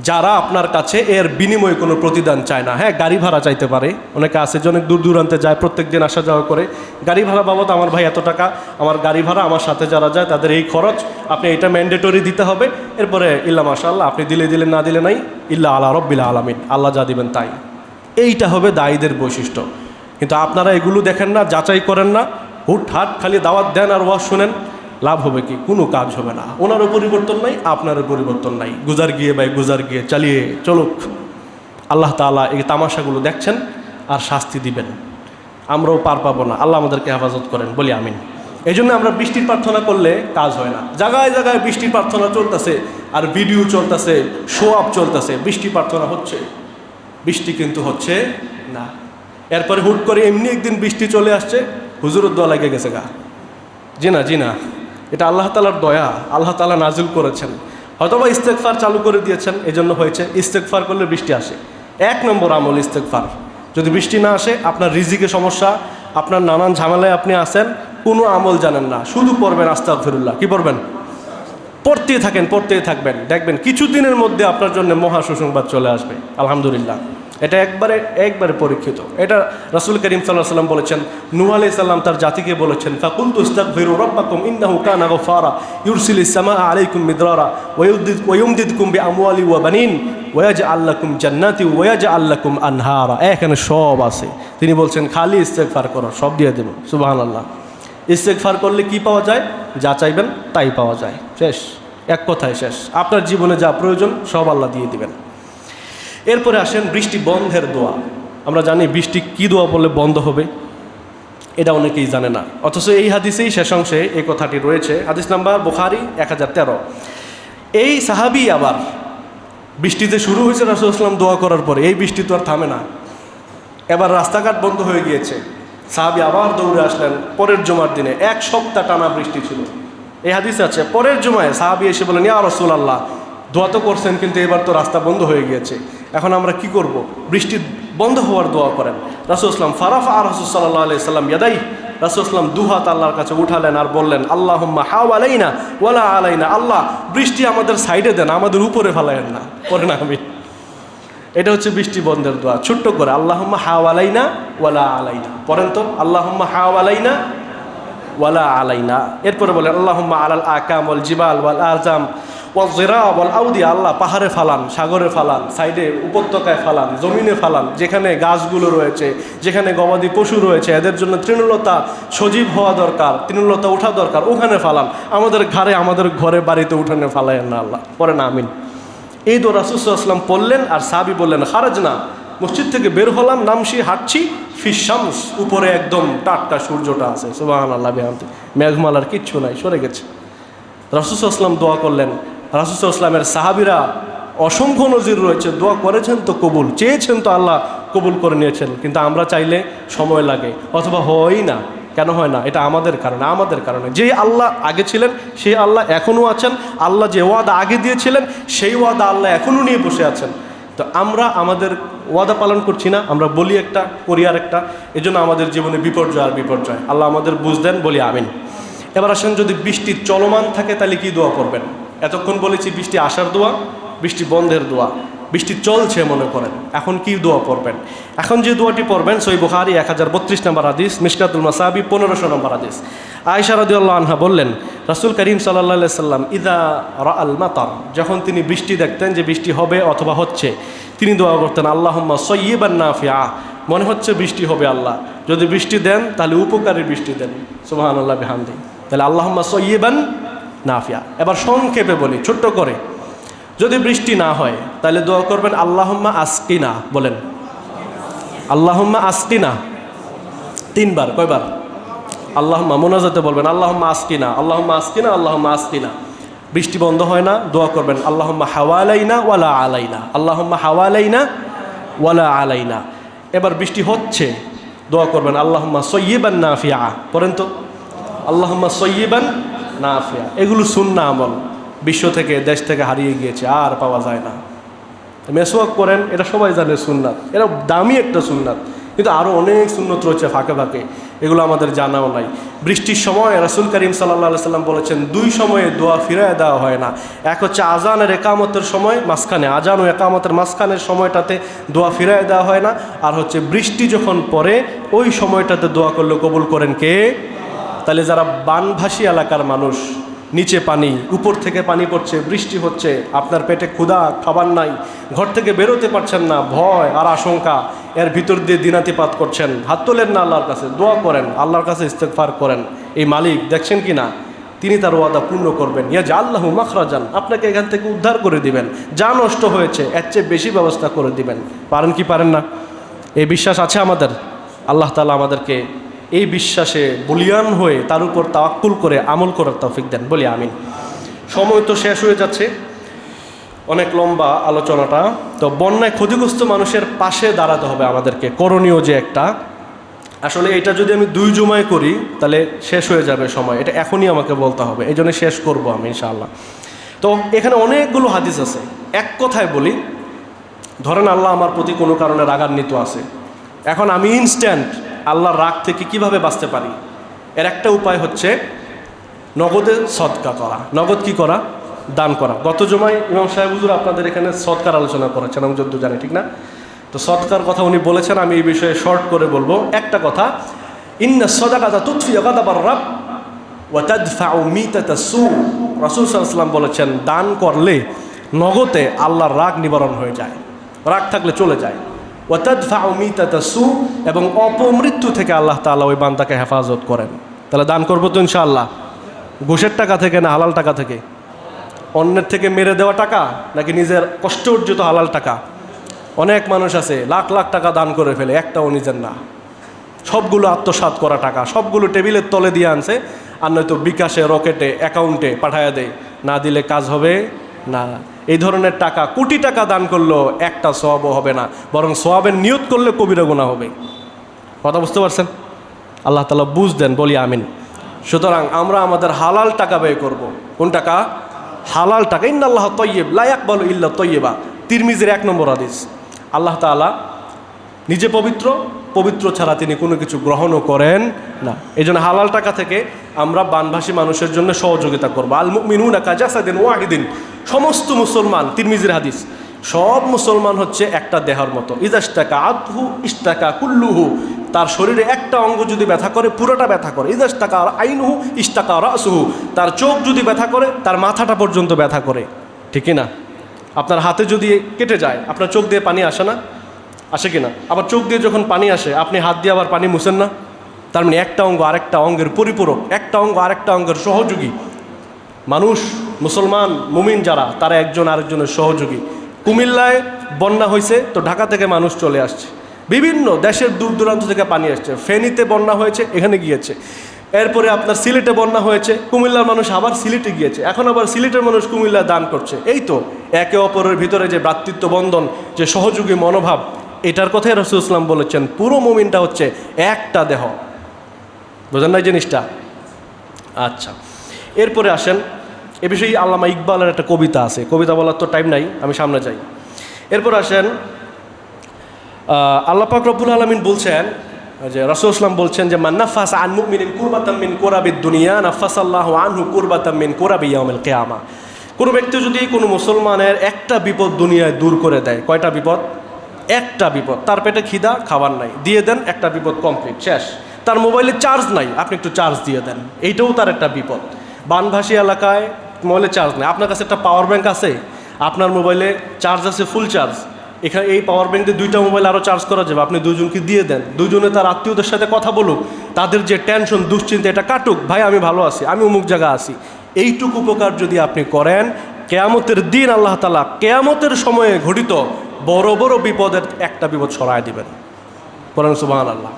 যারা আপনার কাছে এর বিনিময়ে কোনো প্রতিদান চায় না। হ্যাঁ, গাড়ি ভাড়া চাইতে পারে, অনেকে আছে যে অনেক দূর দূরান্তে যায়, প্রত্যেক দিন আসা যাওয়া করে, গাড়ি ভাড়া বাবদ আমার ভাই এত টাকা, আমার গাড়ি ভাড়া, আমার সাথে যারা যায় তাদের এই খরচ, আপনি এটা ম্যান্ডেটরি দিতে হবে। এরপরে ইল্লা মাশাআল্লাহ, আপনি দিলে দিলেন, না দিলে নাই, ইল্লা আলা রব্বিল আলামিন, আল্লাহ যা দিবেন তাই। এইটা হবে দায়ীদের বৈশিষ্ট্য। কিন্তু আপনারা এগুলো দেখেন না, যাচাই করেন না, হুটহাট খালি দাওয়াত দেন আর ওয়াজ শুনেন, লাভ হবে কি? কোনো কাজ হবে না। ওনারও পরিবর্তন নাই, আপনারও পরিবর্তন নাই। গুজার গিয়ে ভাই গুজার গিয়ে চালিয়ে চলুক। আল্লাহ তাআলা এই তামাশাগুলো দেখছেন আর শাস্তি দিবেন, আমরাও পার পাবো না। আল্লাহ আমাদেরকে হেফাজত করেন, বলি আমিন। এই জন্য আমরা বৃষ্টির প্রার্থনা করলে কাজ হয় না। জায়গায় জায়গায় বৃষ্টির প্রার্থনা চলতেছে, আর ভিডিও চলতেছে, শো আপ চলতেছে, বৃষ্টি প্রার্থনা হচ্ছে, বৃষ্টি কিন্তু হচ্ছে না। এরপরে হুট করে এমনি একদিন বৃষ্টি চলে আসছে, হুজুরের দোয়া লেগে গেছে গা। জি না, জি না, এটা আল্লাহ তাআলার দয়া, আল্লাহ তাআলা নাজিল করেছেন। হয়তোবা ইস্তেগফার চালু করে দিয়েছেন, এজন্য হয়েছে। ইস্তেগফার করলে বৃষ্টি আসে, 1 নম্বর আমল ইস্তেগফার। যদি বৃষ্টি না আসে, আপনার রিজিকে সমস্যা, আপনার নানান ঝামেলায় আপনি আছেন, কোনো আমল জানেন না, শুধু পড়বেন আস্তাগফিরুল্লাহ। কি পড়বেন? পড়তেই থাকেন, পড়তেই থাকবেন, দেখবেন কিছুদিনের মধ্যে আপনার জন্য মহা সুসংবাদ চলে আসবে। আলহামদুলিল্লাহ, এটা একবারে পরীক্ষিত। এটা রাসূল করিম সাল্লাল্লাহু আলাইহি ওয়াসাল্লাম বলেছেন, নূহ আলাইহিস সালাম তার জাতিকে বলেছেন, ফাকুলতু ইস্তাগফিরু রাব্বাকুম ইন্নাহু কানা গফারা ইউরসিলিস সামাআ আলাইকুম মিদরারা ওয়া ইউমদিদকুম বিআমওয়ালি ওয়া বানিন ওয়া ইয়াজআল লাকুম জান্নাতি ওয়া ইয়াজআল লাকুম আনহারা। এখানে সব আছে। তিনি বলছেন খালি ইস্তেগফার করো, সব দিয়ে দেব। সুবহানাল্লাহ। ইস্তেগফার করলে কি পাওয়া যায়? যা চাইবেন তাই পাওয়া যায়। শেষ, এক কথায় শেষ। আপনার জীবনে যা প্রয়োজন সব আল্লাহ দিয়ে দিবেন। এরপরে আসেন বৃষ্টি বন্ধের দোয়া। আমরা জানি বৃষ্টি কি দোয়া বললে বন্ধ হবে, এটা অনেকেই জানে না। অথচ এই হাদিসেই শেষ অংশে এই কথাটি রয়েছে। হাদিস নাম্বার বুখারী 1013। এই সাহাবী আবার বৃষ্টিতে শুরু হয়েছে রাসূল সাল্লাল্লাহু আলাইহি ওয়াসাল্লাম দোয়া করার পরে, এই বৃষ্টি তো আর থামে না। এবার রাস্তাঘাট বন্ধ হয়ে গিয়েছে, সাহাবী আবার দৌড়ে আসলেন। পরের জুমার দিনে 1 সপ্তাহ টানা বৃষ্টি ছিল। এই হাদিস আছে, পরের জুমায় সাহাবী এসে বলেন, ইয়া রাসূলুল্লাহ, দোয়া তো করছেন, কিন্তু এবার তো রাস্তা বন্ধ হয়ে গিয়েছে, এখন আমরা কি করব? বৃষ্টি বন্ধ হওয়ার দোয়া করেন। রাসূল ইসলাম ফারাফা আর রাসূল সাল্লাল্লাহু আলাইহি সাল্লাম ইয়াদাই, রাসূল ইসলাম দুহাত আল্লাহর কাছে উঠালেন আর বললেন, আল্লাহুম্মা হাওয়ালাইনা ওয়ালা আলাইনা, আল্লাহ বৃষ্টি আমাদের সাইডে দেন, আমাদের উপরে ফেলায়েন না। পরে না আমি, এটা হচ্ছে বৃষ্টি বন্ধের দোয়া, ছোট্ট করে আল্লাহুম্মা হাওয়ালাইনা ওয়ালা আলাইনা। পড়েন তো, আল্লাহুম্মা হাওয়ালাইনা ওয়ালা আলাইনা। এরপরে বলেন আল্লাহুম্মা আলাল আকাম ওয়াল জিবাল ওয়াল আরজাম ওয়াল জিরাব ওয়াল আউদিয়া, আল্লাহ পাহাড়ে ফালান, সাগরে ফালান, সাইডে উপত্যকায় ফালান, জমিনে ফালান, যেখানে গাছগুলো রয়েছে, যেখানে গবাদি পশু রয়েছে, এদের জন্য তৃণলতা সজীব হওয়া দরকার, তৃণলতা ওঠা দরকার, ওখানে ফালান। আমাদের ঘরে, আমাদের ঘরে বাড়িতে উঠানে ফালায়েন না আল্লাহ। পরে না আমিন। এই দোয়া রাসূল সাল্লাল্লাহু আলাইহি ওয়াসাল্লাম পড়লেন, আর সাহাবী বললেন খারাজনা, মসজিদ থেকে বের হলাম, নামছি, হাঁটছি, ফিস শামস, উপরে একদম টাটকা সূর্যটা আছে, সুবহানাল্লাহ বিহামদি, মেঘমালার কিচ্ছু নাই, সরে গেছে। রাসূল সাল্লাল্লাহু আলাইহি ওয়াসাল্লাম দোয়া করলেন, রাসূল সাল্লাল্লাহু আলাইহি ওয়াসাল্লামের সাহাবীরা অসংখ্য নজির রয়েছে, দোয়া করেছেন তো কবুল, চেয়েছেন তো আল্লাহ কবুল করে নিয়েছেন, কিন্তু আমরা চাইলে সময় লাগে অথবা হয়ই না। কেন হয় না? এটা আমাদের কারণে। যে আল্লাহ আগে ছিলেন সেই আল্লাহ এখনও আছেন, আল্লাহ যে ওয়াদা আগে দিয়েছিলেন সেই ওয়াদা আল্লাহ এখনও নিয়ে বসে আছেন। তো আমরা আমাদের ওয়াদা পালন করছি না, আমরা বলি একটা, করি আর একটা, এজন্য আমাদের জীবনে বিপর্যয় আর বিপর্যয়। আল্লাহ আমাদের বুঝ দেন, বলি আমিন। এবার আসেন, যদি বৃষ্টি চলমান থাকে তাহলে কি দোয়া করবেন? এতক্ষণ বলেছি বৃষ্টি আসার দোয়া, বৃষ্টি বন্ধের দোয়া, বৃষ্টি চলছে মনে করেন, এখন কি দোয়া পড়বেন? এখন যে দোয়াটি পড়বেন সহিহ বুখারী 1032 নম্বর হাদিস, মিশকাতুল মাসাবি 1500 নম্বর হাদিস। আয়েশা রাদিয়াল্লাহু আনহা বললেন, রাসূল করিম সাল্লাল্লাহু আলাইহি সাল্লাম ইযা রাআল মাতার, যখন তিনি বৃষ্টি দেখতেন যে বৃষ্টি হবে অথবা হচ্ছে, তিনি দোয়া করতেন আল্লাহুম্মা সাইয়্যিবান নাফিআ, মনে হচ্ছে বৃষ্টি হবে, আল্লাহ যদি বৃষ্টি দেন তাহলে উপকারী বৃষ্টি দেন, সুবহানাল্লাহ বিহামদি। তাহলে আল্লাহুম্মা সাইয়্যিবান নাফিআ। এবার সংক্ষেপে বলি, ছোট্ট করে, যদি বৃষ্টি না হয় তাহলে দোয়া করবেন আল্লাহুম্মা আসকিনা। বলেন আল্লাহুম্মা আসকিনা 3 বার। কয়বার? আল্লাহুম্মা, মোনাজাতে বলবেন আল্লাহুম্মা আসকিনা, আল্লাহুম্মা আসকিনা, আল্লাহুম্মা আসকিনা। বৃষ্টি বন্ধ হয় না, দোয়া করবেন আল্লাহুম্মা হাওয়ালাইনা ওয়ালা আলাইনা, আল্লাহুম্মা হাওয়ালাইনা ওয়ালা আলাইনা। এবার বৃষ্টি হচ্ছে, দোয়া করবেন আল্লাহুম্মা সাইয়্যিবান নাফিআ। পড়েন তো, আল্লাহুম্মা সাইয়্যিবান নাফিআ। এগুলো সুন্নাহ আমল, বিশ্ব থেকে, দেশ থেকে হারিয়ে গিয়েছে, আর পাওয়া যায় না। মেসওয়াক করেন, এটা সবাই জানে সুন্নাত, এটা দামি একটা সুন্নাত, কিন্তু আরও অনেক সুন্নত রয়েছে ফাঁকে ফাঁকে, এগুলো আমাদের জানাও নাই। বৃষ্টির সময় রাসূল করিম সাল্লাল্লাহু আলাইহি সাল্লাম বলেছেন 2 সময়ে দোয়া ফিরায় দেওয়া হয় না। এক হচ্ছে আজানের একামতের সময়, মাঝখানে আজান ও একামতের মাঝখানের সময়টাতে দোয়া ফিরায় দেওয়া হয় না, আর হচ্ছে বৃষ্টি যখন পড়ে ওই সময়টাতে দোয়া করলে কবুল করেন কে? তাহলে যারা বানভাসী এলাকার মানুষ, নিচে পানি, উপর থেকে পানি পড়ছে, বৃষ্টি হচ্ছে, আপনার পেটে ক্ষুধা, খাবার নাই, ঘর থেকে বেরোতে পারছেন না, ভয় আর আশঙ্কা, এর ভিতর দিয়ে দিনাতিপাত করছেন, হাত তোলেন না আল্লাহর কাছে, দোয়া করেন, আল্লাহর কাছে ইস্তেগফার করেন। এই মালিক দেখছেন কি না, তিনি তার ওয়াদা পূর্ণ করবেন। ইয়াজআল্লাহু মাখরাজান, আপনাকে এখান থেকে উদ্ধার করে দিবেন, যা নষ্ট হয়েছে এর চেয়ে বেশি ব্যবস্থা করে দিবেন। পারেন কি পারেন না? এই বিশ্বাস আছে আমাদের। আল্লাহ তাআলা আমাদেরকে এই বিশ্বাসে বলিয়ান হয়ে তার উপর তাওয়াক্কুল করে আমল করার তৌফিক দেন, বলি আমিন। সময় তো শেষ হয়ে যাচ্ছে, অনেক লম্বা আলোচনাটা। তো বন্যায় ক্ষতিগ্রস্ত মানুষের পাশে দাঁড়াতে হবে আমাদেরকে, করণীয় যে একটা, আসলে এটা যদি আমি 2 জুমায় করি তাহলে শেষ হয়ে যাবে সময়, এটা এখনই আমাকে বলতে হবে, এই জন্য শেষ করবো আমি ইনশাআল্লাহ। তো এখানে অনেকগুলো হাদিস আছে। এক কথায় বলি, ধরেন আল্লাহ আমার প্রতি কোনো কারণে রাগান্বিত আছে, এখন আমি ইনস্ট্যান্ট আল্লাহর রাগ থেকে কিভাবে বাঁচতে পারি? এর একটা উপায় হচ্ছে নগদে সদকা করা। নগদ কি করা? দান করা। গত জুমায় ইমাম সাহেব হুজুর আপনাদের এখানে সদকার আলোচনা করেছেন, আমি যদ্দূর জানি, ঠিক না? তো সদকার কথা উনি বলেছেন, আমি এই বিষয়ে শর্ট করে বলবো। একটা কথা, ইন্না সাদাকাতা তুতফি গাদাবার রাব ওয়া তাদফাউ মিতাতাস সু। রাসূল সাল্লাল্লাহু আলাইহি ওয়াসাল্লাম বলেছেন, দান করলে নগদে আল্লাহর রাগ নিবারণ হয়ে যায়, রাগ থাকলে চলে যায়। ওয়া তাদফাউ মিতাতাস সু, এবং অপমৃত্যু থেকে আল্লাহ তাআলা ওই বান্দাকে হেফাজত করেন। তাহলে দান করবো তো ইনশাআল্লাহ। ঘুষের টাকা থেকে না হালাল টাকা থেকে? অন্যের থেকে মেরে দেওয়া টাকা নাকি নিজের কষ্ট অর্জিত হালাল টাকা? অনেক মানুষ আছে লাখ লাখ টাকা দান করে ফেলে, একটাও নিজের না, সবগুলো আত্মসাৎ করা টাকা, সবগুলো টেবিলের তলে দিয়ে আনছে, আর নয়তো বিকাশে, রকেটে, অ্যাকাউন্টে পাঠায়া দেয়, না দিলে কাজ হবে না। এই ধরনের টাকা, কোটি টাকা দান করলেও একটা সওয়াবও হবে না, বরং সওয়াবের নিয়ত করলে কবিরা গুনাহ হবে। কথা বুঝতে পারছেন? আল্লাহ তাআলা বুঝ দেন, বলি আমিন। সুতরাং আমরা আমাদের হালাল টাকা ব্যয় করব। কোন টাকা? হালাল টাকা, ইন্নাল্লাহ তয়্যিব লা ইয়াকবালু ইল্লা তয়্যিবা, তিরমিজির 1 নম্বর হাদিস। আল্লাহ তাআলা নিজে পবিত্র, পবিত্র ছাড়া তিনি কোনো কিছু গ্রহণও করেন না। এই জন্য হালাল টাকা থেকে আমরা বানভাসী মানুষের জন্য সহযোগিতা করবো। আল মুমিনুনা কাজাসাদিন ওয়াহিদিন, সমস্ত মুসলমান, তিরমিজির হাদিস, সব মুসলমান হচ্ছে একটা দেহর মতো। ইজাস্তাকা আদহু ইস্তাকা কুল্লুহু, তার শরীরে একটা অঙ্গ যদি ব্যথা করে পুরোটা ব্যথা করে। ইজাস্তাকা আইনুহু ইস্তাকা রাসুহু, তার চোখ যদি ব্যথা করে তার মাথাটা পর্যন্ত ব্যথা করে, ঠিক না? আপনার হাতে যদি কেটে যায় আপনার চোখ দিয়ে পানি আসে না? আসে কিনা? আবার চোখ দিয়ে যখন পানি আসে আপনি হাত দিয়ে আবার পানি মুছেন না? তার মানে একটা অঙ্গ আরেকটা অঙ্গের পরিপূরক, একটা অঙ্গ আরেকটা অঙ্গের সহযোগী। মানুষ, মুসলমান মুমিন যারা, তারা একজন আরেকজনের সহযোগী। কুমিল্লায় বন্যা হয়েছে তো ঢাকা থেকে মানুষ চলে আসছে, বিভিন্ন দেশের দূর দূরান্ত থেকে পানি আসছে। ফেনীতে বন্যা হয়েছে, এখানে গিয়েছে। এরপরে আপনার সিলেটে বন্যা হয়েছে, কুমিল্লার মানুষ আবার সিলেটে গিয়েছে, এখন আবার সিলেটের মানুষ কুমিল্লায় দান করছে। এই তো একে অপরের ভিতরে যে ভ্রাতৃত্ব বন্ধন, যে সহযোগী মনোভাব, এটার কথাই রাসূলুল্লাহ সাল্লাল্লাহু আলাইহি ওয়াসাল্লাম বলেছেন পুরো মুমিনটা হচ্ছে একটা দেহ। বোঝেন না এই জিনিসটা? আচ্ছা, এরপরে আসেন, এ বিষয়ে আল্লামা ইকবালের একটা কবিতা আছে, কবিতা বলার তো টাইম নাই, আমি সামনে যাই। এরপর আসেন, আল্লাহ পাক রব্বুল আলামিন বলছেন যে রাসূলুল্লাহ সাল্লাল্লাহু বলছেন যে মান নাফাসা আন মুমিনিন কুরবাতাম মিন কুরাবিদ দুনিয়া নাফাসাল্লাহু আনহু কুরবাতাম মিন কুরাবি ইয়াউমিল কিয়ামা। কোনো ব্যক্তি যদি কোনো মুসলমানের একটা বিপদ দুনিয়ায় দূর করে দেয়, কয়টা বিপদ? একটা বিপদ। তার পেটে খিদা, খাবার নাই, দিয়ে দেন, একটা বিপদ কমপ্লিট, শেষ। তার মোবাইলে চার্জ নাই, আপনি একটু চার্জ দিয়ে দেন, এইটাও তার একটা বিপদ। বানভাসী এলাকায় মোবাইলে চার্জ নেই, আপনার কাছে একটা পাওয়ার ব্যাংক আছে, আপনার মোবাইলে চার্জ আছে ফুল চার্জ, এখানে এই পাওয়ার ব্যাংক দিয়ে 2টা মোবাইল আরও চার্জ করা যাবে, আপনি দুজনকে দিয়ে দেন, দুজনে তার আত্মীয়দের সাথে কথা বলুক, তাদের যে টেনশন দুশ্চিন্তা এটা কাটুক, ভাই আমি ভালো আছি, আমি অমুক জায়গা আছি। এইটুকু উপকার যদি আপনি করেন, কেয়ামতের দিন আল্লাহ তাআলা কেয়ামতের সময়ে ঘটিত বড় বড় বিপদের একটা বিপদ সরায় দিবেন। বলেন সুবহানাল্লাহ।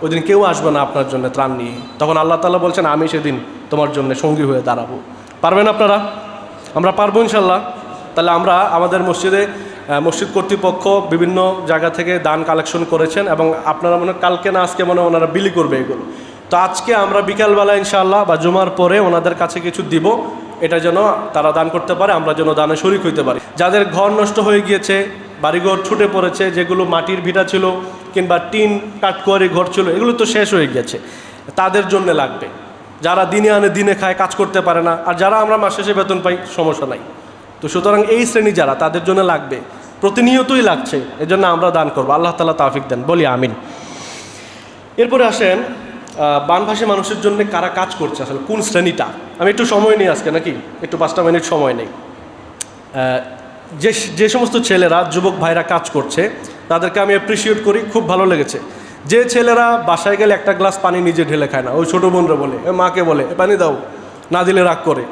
ওই দিন কেউ আসবে না আপনার জন্য ত্রাণ নিয়ে, তখন আল্লাহ তাআলা বলছেন আমি সেদিন তোমার জন্য সঙ্গী হয়ে দাঁড়াবো। পারবেন আপনারা? আমরা পারবো ইনশাল্লাহ। তাহলে আমরা আমাদের মসজিদ কর্তৃপক্ষ বিভিন্ন জায়গা থেকে দান কালেকশন করেছেন, এবং আপনারা মনে কালকে না আজকে মনে ওনারা বিলি করবে এগুলো। তো আজকে আমরা বিকালবেলা ইনশাআল্লাহ বা জুমার পরে ওনাদের কাছে কিছু দিব, এটা যেন তারা দান করতে পারে, আমরা যেন দানে শরিক হইতে পারি। যাদের ঘর নষ্ট হয়ে গিয়েছে, বাড়িঘর ছুটে পড়েছে, যেগুলো মাটির ভিটা ছিল কিংবা টিন কাঠকুয়ারি ঘর ছিল, এগুলো তো শেষ হয়ে গেছে, তাদের জন্য লাগবে। যারা দিনে আনে দিনে খায়, কাজ করতে পারে না, আর যারা আমরা মাস শেষে বেতন পাই, সমস্যা নাই। তো সুতরাং এই শ্রেণী যারা, তাদের জন্য লাগবে, প্রতিনিয়তই লাগছে, এজন্য আমরা দান করবো। আল্লাহ তাআলা তৌফিক দেন, বলি আমিন। এরপরে আসেন, বানভাসী মানুষের জন্য কারা কাজ করছে, আসলে কোন শ্রেণীটা। আমি একটু সময় নিই আজকে, নাকি একটু 5টা মিনিট সময় নেই। যে সমস্ত ছেলেরা, যুবক ভাইরা কাজ করছে, তাদেরকে আমি অ্যাপ্রিসিয়েট করি, খুব ভালো লেগেছে। যে ছেলেরা বাসায় গেলে একটা গ্লাস পানি নিজে ঢেলে খায় না, ওই ছোটো বোনরা বলে, মাকে বলে পানি দাও, না দিলে রাগ করে,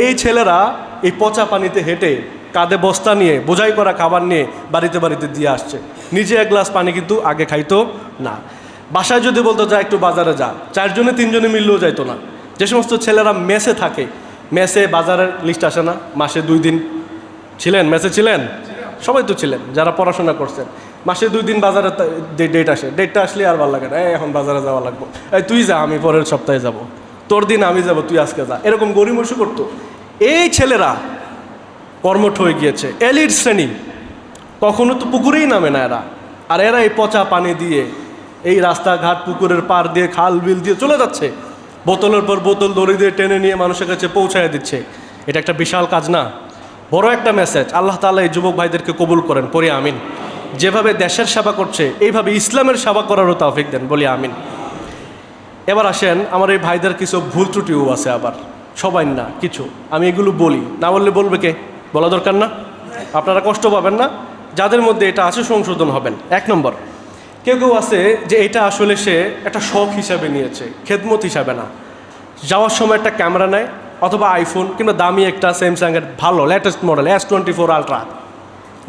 এই ছেলেরা এই পচা পানিতে হেঁটে কাঁধে বস্তা নিয়ে বোঝাই করা খাবার নিয়ে বাড়িতে বাড়িতে দিয়ে আসছে। নিজে এক গ্লাস পানি কিন্তু আগে খাইতো না। বাসায় যদি বলতো যা একটু বাজারে যা, 4 জনে 3 জনে মিললেও যাইতো না। যে সমস্ত ছেলেরা মেসে থাকে, মেসে বাজারের লিস্ট আসে না, মাসে 2 দিন ছিলেন, মেসে ছিলেন, সবাই তো ছিলেন যারা পড়াশোনা করছেন, মাসে 2 দিন বাজারে ডেট আসে, ডেটটা আসলে আর ভালো লাগে না, এখন বাজারে যাওয়া লাগবো, তুই যা, আমি পরের সপ্তাহে যাব, তোর দিন আমি যাব, তুই আজকে যা, এরকম গড়িমসি করতো। এই ছেলেরা কর্মঠ হয়ে গিয়েছে, এলিট শ্রেণী, কখনো তো পুকুরেই নামে না এরা, আর এরা এই পচা পানি দিয়ে এই রাস্তাঘাট পুকুরের পার দিয়ে খাল বিল দিয়ে চলে যাচ্ছে, বোতলের পর বোতল দড়ি দিয়ে টেনে নিয়ে মানুষের কাছে পৌঁছায় দিচ্ছে। এটা একটা বিশাল কাজ না? বড় একটা মেসেজ। আল্লাহ তাআলা এই যুবক ভাইদেরকে কবুল করেন, পড়ি আমিন। যেভাবে দেশের সেবা করছে, এইভাবে ইসলামের সেবা করারও তৌফিক দেন, বলি আমিন। এবার আসেন, আমার এই ভাইদের কিছু ভুল ত্রুটিও আছে, আবার সবাই না, কিছু আমি এগুলো বলি, না বললে বলবে কে? বলা দরকার না? আপনারা কষ্ট পাবেন না, যাদের মধ্যে এটা আছে সংশোধন হবেন। 1 নম্বর, কেউ কেউ আছে যে এটা আসলে সে একটা শখ হিসাবে নিয়েছে, খেদমত হিসাবে না। যাওয়ার সময় একটা ক্যামেরা নেয়, অথবা আইফোন কিংবা দামি একটা স্যামসাংয়ের ভালো লেটেস্ট মডেল S24 আলট্রা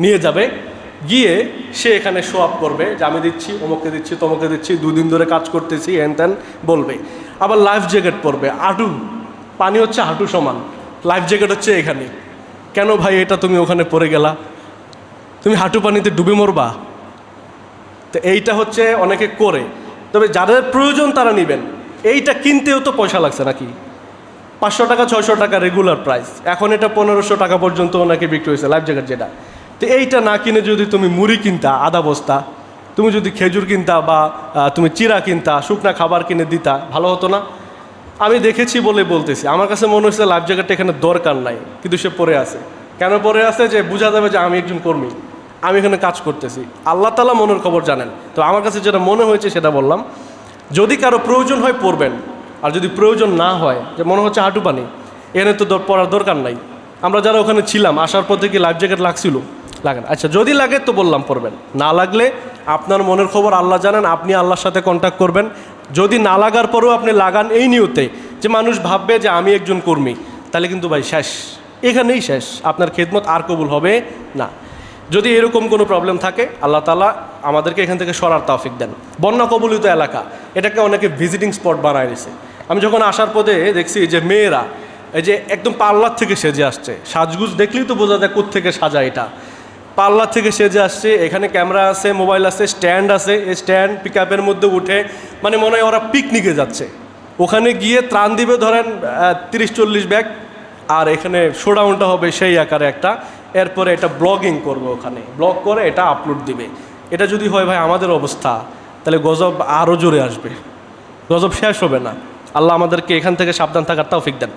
নিয়ে যাবে, গিয়ে সে এখানে শো আপ করবে যে আমি দিচ্ছি, অমুকে দিচ্ছি, তমুকে দিচ্ছি, 2 দিন ধরে কাজ করতেছি, হ্যান ত্যান বলবে। আবার লাইফ জ্যাকেট পরবে, হাঁটু পানি হচ্ছে হাঁটু সমান, লাইফ জ্যাকেট হচ্ছে এখানে। কেন ভাই এটা তুমি ওখানে পড়ে গেলা? তুমি হাঁটু পানিতে ডুবে মরবা? তো এইটা হচ্ছে অনেকে করে, তবে যাদের প্রয়োজন তারা নেবেন। এইটা কিনতেও তো পয়সা লাগছে নাকি? 500 টাকা 600 টাকা রেগুলার প্রাইস, এখন এটা 1500 টাকা পর্যন্ত ওনাকে বিক্রি হয়েছে লাইফ জ্যাকেট যেটা। তো এইটা না কিনে যদি তুমি মুড়ি কিনতা আধা বস্তা, তুমি যদি খেজুর কিনতা বা তুমি চিরা কিনতা, শুকনা খাবার কিনে দিতা, ভালো হতো না? আমি দেখেছি বলে বলতেছি, আমার কাছে মনে হচ্ছে লাইফ জ্যাকেটটা এখানে দরকার নাই, কিন্তু সে পরে আছে। কেন পরে আছে? যে বোঝা যাবে যে আমি একজন কর্মী, আমি এখানে কাজ করতেছি। আল্লাহ তাআলা মনের খবর জানেন। তো আমার কাছে যেটা মনে হয়েছে সেটা বললাম। যদি কারো প্রয়োজন হয় পরবেন, আর যদি প্রয়োজন না হয়, যে মনে হচ্ছে হাঁটু পানি, এখানে তো পরার দরকার নাই। আমরা যারা ওখানে ছিলাম আসার পর থেকে লাইফ জ্যাকেট লাগছিল, লাগে না। আচ্ছা যদি লাগে তো বললাম পরবেন, না লাগলে আপনার মনের খবর আল্লাহ জানেন, আপনি আল্লাহর সাথে কন্ট্যাক্ট করবেন। যদি না লাগার পরেও আপনি লাগান এই নিয়তে যে মানুষ ভাববে যে আমি একজন কর্মী, তাহলে কিন্তু ভাই শেষ, এখানেই শেষ, আপনার খেদমত আর কবুল হবে না। যদি এরকম কোনো প্রবলেম থাকে আল্লাহ তাআলা আমাদেরকে এখান থেকে সরার তৌফিক দেন। বন্যা কবলিত এলাকা, এটাকে অনেকে ভিজিটিং স্পট বানায় দিয়েছে। আমি যখন আসার পথে দেখছি যে মেয়েরা এই যে একদম পার্লার থেকে সেজে আসছে, সাজগুজ দেখলেই তো বোঝা যায় কোত্থেকে সাজা, এটা পার্লার থেকে সেজে আসছে। এখানে ক্যামেরা আছে, মোবাইল আছে, স্ট্যান্ড আছে, এই স্ট্যান্ড পিক আপের মধ্যে উঠে মানে মনে হয় ওরা পিকনিকে যাচ্ছে। ওখানে গিয়ে ত্রাণ দিবে ধরেন 30-40 ব্যাগ, আর এখানে শোডাউনটা হবে সেই আকারে একটা। এরপরে এটা ব্লগিং করবে, ওখানে ব্লগ করে এটা আপলোড দিবে। এটা যদি হয় ভাই আমাদের অবস্থা, তাহলে গজব আরও জোরে আসবে, গজব শেষ হবে না। আল্লাহ আমাদেরকে এখান থেকে সাবধান থাকার তৌফিক দেন।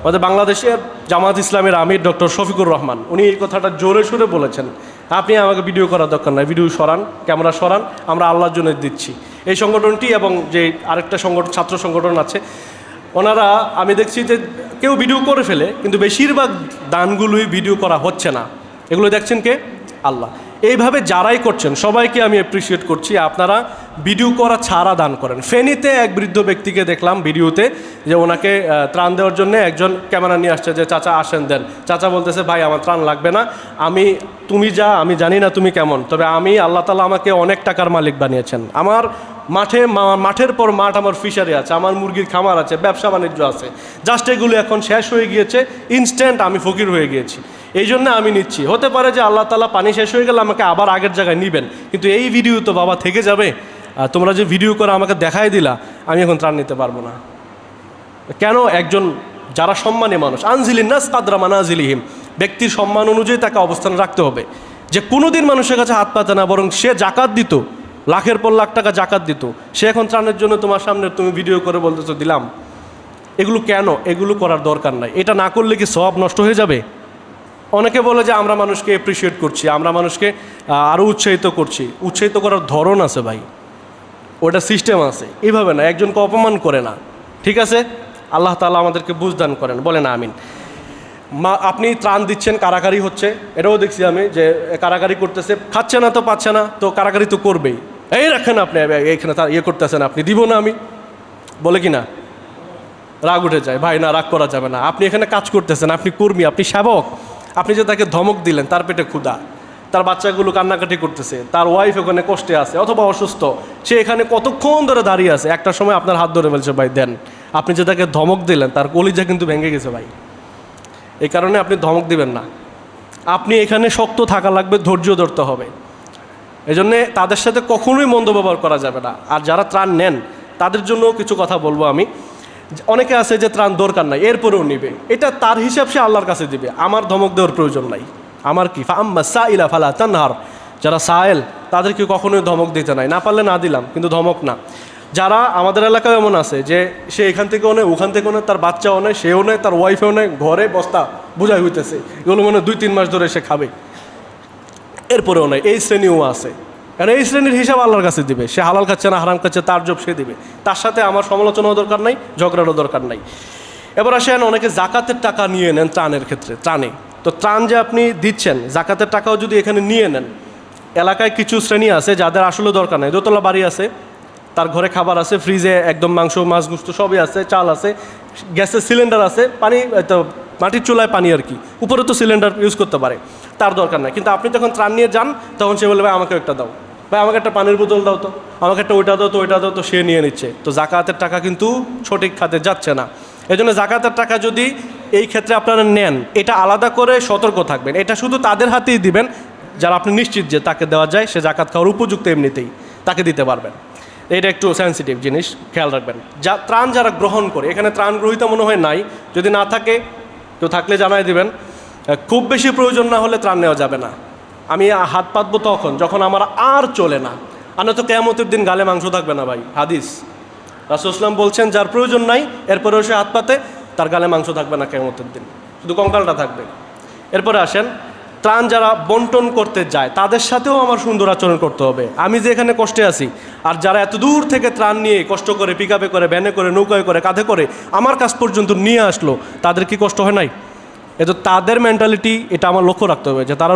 আমাদের বাংলাদেশের জামাত ইসলামের আমির ডক্টর শফিকুর রহমান, উনি এই কথাটা জোরে সুরে বলেছেন, আপনি আমাকে ভিডিও করার দরকার নাই, ভিডিও সরান, ক্যামেরা সরান, আমরা আল্লাহর জন্য দিচ্ছি। এই সংগঠনটি এবং যে আরেকটা সংগঠন, ছাত্র সংগঠন আছে, ওনারা আমি দেখছি যে কেউ ভিডিও করে ফেলে, কিন্তু বেশিরভাগ দানগুলোই ভিডিও করা হচ্ছে না। এগুলো দেখছেন কে? আল্লাহ। এইভাবে যারাই করছেন সবাইকে আমি অ্যাপ্রিসিয়েট করছি। আপনারা ভিডিও করা ছাড়া দান করেন। ফেনীতে এক বৃদ্ধ ব্যক্তিকে দেখলাম ভিডিওতে, যে ওনাকে ত্রাণ দেওয়ার জন্য একজন ক্যামেরা নিয়ে আসছে, যে চাচা আসেন দেন। চাচা বলতেছে ভাই আমার ত্রাণ লাগবে না, তুমি যা, আমি জানি না তুমি কেমন, তবে আমি আল্লাহ তাআলা আমাকে অনেক টাকার মালিক বানিয়েছেন। আমার মাঠের পর মাঠ, আমার ফিশারি আছে, আমার মুরগির খামার আছে, ব্যবসা বাণিজ্য আছে, জাস্ট এগুলো এখন শেষ হয়ে গিয়েছে, ইনস্ট্যান্ট আমি ফকির হয়ে গিয়েছি, এই জন্য আমি নিচ্ছি। হতে পারে যে আল্লাহ তাআলা পানি শেষ হয়ে গেলে আমাকে আবার আগের জায়গায় নিবেন, কিন্তু এই ভিডিও তো বাবা থেকে যাবে। তোমরা যে ভিডিও করে আমাকে দেখাই দিলা, আমি এখন ত্রাণ নিতে পারবো না। কেন? একজন যারা সম্মানী মানুষ, আনজিলিন নাস কাদরা মানাজিলিহিম, ব্যক্তির সম্মান অনুযায়ী তাকে অবস্থান রাখতে হবে। যে কোনোদিন মানুষের কাছে হাত পাতে না, বরং সে জাকাত দিত, লাখের পর লাখ টাকা জাকাত দিত, সে এখন ত্রাণের জন্য তোমার সামনে তুমি ভিডিও করে বলতেছো দিলাম। এগুলো কেন? এগুলো করার দরকার নাই। এটা না করলে কি সওয়াব নষ্ট হয়ে যাবে? অনেকে বলে যে আমরা মানুষকে অ্যাপ্রিসিয়েট করছি, আমরা মানুষকে আরও উৎসাহিত করছি। উৎসাহিত করার ধরন আছে ভাই, ওটা সিস্টেম আছে। এইভাবে না, একজনকে অপমান করে না, ঠিক আছে? আল্লাহ তাআলা আমাদেরকে বুঝদান করেন, বলেন আমিন। আপনি ত্রাণ দিচ্ছেন, কারাগারি হচ্ছে, এটাও দেখছি আমি, যে কারাগারি করতেছে, খাচ্ছে না তো পাচ্ছে না, তো কারাগারি তো করবেই। এই রাখেন আপনি এখানে ইয়ে করতেছেন, আপনি দিব না আমি, বলে কি না? রাগ উঠে যায়, ভাই না রাগ করা যাবে না, আপনি এখানে কাজ করতেছেন, আপনি কর্মী, আপনি সেবক। আপনি যে তাকে ধমক দিলেন, তার পেটে ক্ষুধা, তার বাচ্চাগুলো কান্নাকাটি করতেছে, তার ওয়াইফ ওখানে কষ্টে আছে অথবা অসুস্থ, সে এখানে কতক্ষণ ধরে দাঁড়িয়ে আছে, একটা সময় আপনার হাত ধরে বলছে ভাই দেন। আপনি যে তাকে ধমক দিলেন, তার কলিজা কিন্তু ভেঙে গেছে ভাই। এই কারণে আপনি ধমক দিবেন না, আপনি এখানে শক্ত থাকা লাগবে, ধৈর্য ধরতে হবে। এই জন্যে তাদের সাথে কখনোই মন্দ ব্যবহার করা যাবে না। আর যারা ত্রাণ নেন তাদের জন্য কিছু কথা বলবো আমি। অনেকে আছে যে ত্রাণ দরকার নাই, এরপরেও নিবে, এটা তার হিসাব সে আল্লাহর কাছে দিবে, আমার ধমক দেওয়ার প্রয়োজন নাই। আমার কি ফাম্মা সাইলা ফালা তানহার, যারা সায়েল তাদেরকে কখনোই ধমক দিতে নাই, না পারলে না দিলাম, কিন্তু ধমক না। যারা আমাদের এলাকায় এমন আছে যে সে এখান থেকেও নেয়, ওখান থেকেও নেয়, তার বাচ্চাও নেয়, সেও নেয়, তার ওয়াইফেও নেয়, ঘরে বস্তা বোঝাই হইতেছে, এগুলো মনে 2-3 মাস ধরে সে খাবে, এরপরেও নেয়। এই শ্রেণীও আছে, কারণ এই শ্রেণীর হিসাব আল্লাহর কাছে দিবে। সে হালাল খাচ্ছে না হারাম খাচ্ছে, তার জব সে দিবে, তার সাথে আমার সমালোচনাও দরকার নাই, ঝগড়ারও দরকার নাই। এবার আসেন, অনেকে জাকাতের টাকা নিয়ে নেন ত্রাণের ক্ষেত্রে, ত্রাণে তো ত্রাণ যে আপনি দিচ্ছেন, জাকাতের টাকাও যদি এখানে নিয়ে নেন, এলাকায় কিছু শ্রেণী আছে যাদের আসলে দরকার নাই, দোতলা বাড়ি আছে, তার ঘরে খাবার আছে, ফ্রিজে একদম মাংস মাছ গুস্ত সবই আছে, চাল আছে, গ্যাসের সিলিন্ডার আছে, পানি তো মাটির চুলায় পানি আর কি, উপরে তো সিলিন্ডার ইউজ করতে পারে, তার দরকার নাই। কিন্তু আপনি যখন ত্রাণ নিয়ে যান, তখন সে বলবে ভাই আমাকে একটা দাও, ভাই আমাকে একটা পানির বোতল দাও, তো আমাকে একটা ওইটা দাও, তো ওইটা দাও, তো সে নিয়ে নিচ্ছে। তো জাকাতের টাকা কিন্তু সঠিক খাতে যাচ্ছে না। এই জন্য জাকাতের টাকা যদি এই ক্ষেত্রে আপনারা নেন, এটা আলাদা করে সতর্ক থাকবেন। এটা শুধু তাদের হাতেই দিবেন যারা আপনি নিশ্চিত যে তাকে দেওয়া যায়, সে জাকাত খাওয়ার উপযুক্ত, এমনিতেই তাকে দিতে পারবেন। এটা একটু সেন্সিটিভ জিনিস, খেয়াল রাখবেন। ত্রাণ যারা গ্রহণ করে, এখানে ত্রাণ গ্রহীতা মনে হয় নাই, যদি না থাকে কেউ থাকলে জানাই দিবেন। খুব বেশি প্রয়োজন না হলে ত্রাণ নেওয়া যাবে না। আমি হাত পাতবো তখন যখন আমার আর চলে না, আর তো কিয়ামতের দিন গালে মাংস থাকবে না ভাই। হাদিস, রাসূল ইসলাম বলছেন যার প্রয়োজন নাই এরপরেও সে হাত পাতে, তার গালে মাংস থাকবে না কিয়ামতের দিন, শুধু কঙ্কালটা থাকবে। এরপরে আসেন, ত্রাণ যারা বন্টন করতে যায় তাদের সাথেও আমার সুন্দর আচরণ করতে হবে। আমি যে এখানে কষ্টে আছি, আর যারা এত দূর থেকে ত্রাণ নিয়ে কষ্ট করে পিকআপে করে, ভ্যানে করে, নৌকায় করে, কাঁধে করে আমার কাছ পর্যন্ত নিয়ে আসলো, তাদের কি কষ্ট হয় নাই? তো তাদের মেন্টালিটি এটা আমার লক্ষ্য রাখতে হবে, যে তারা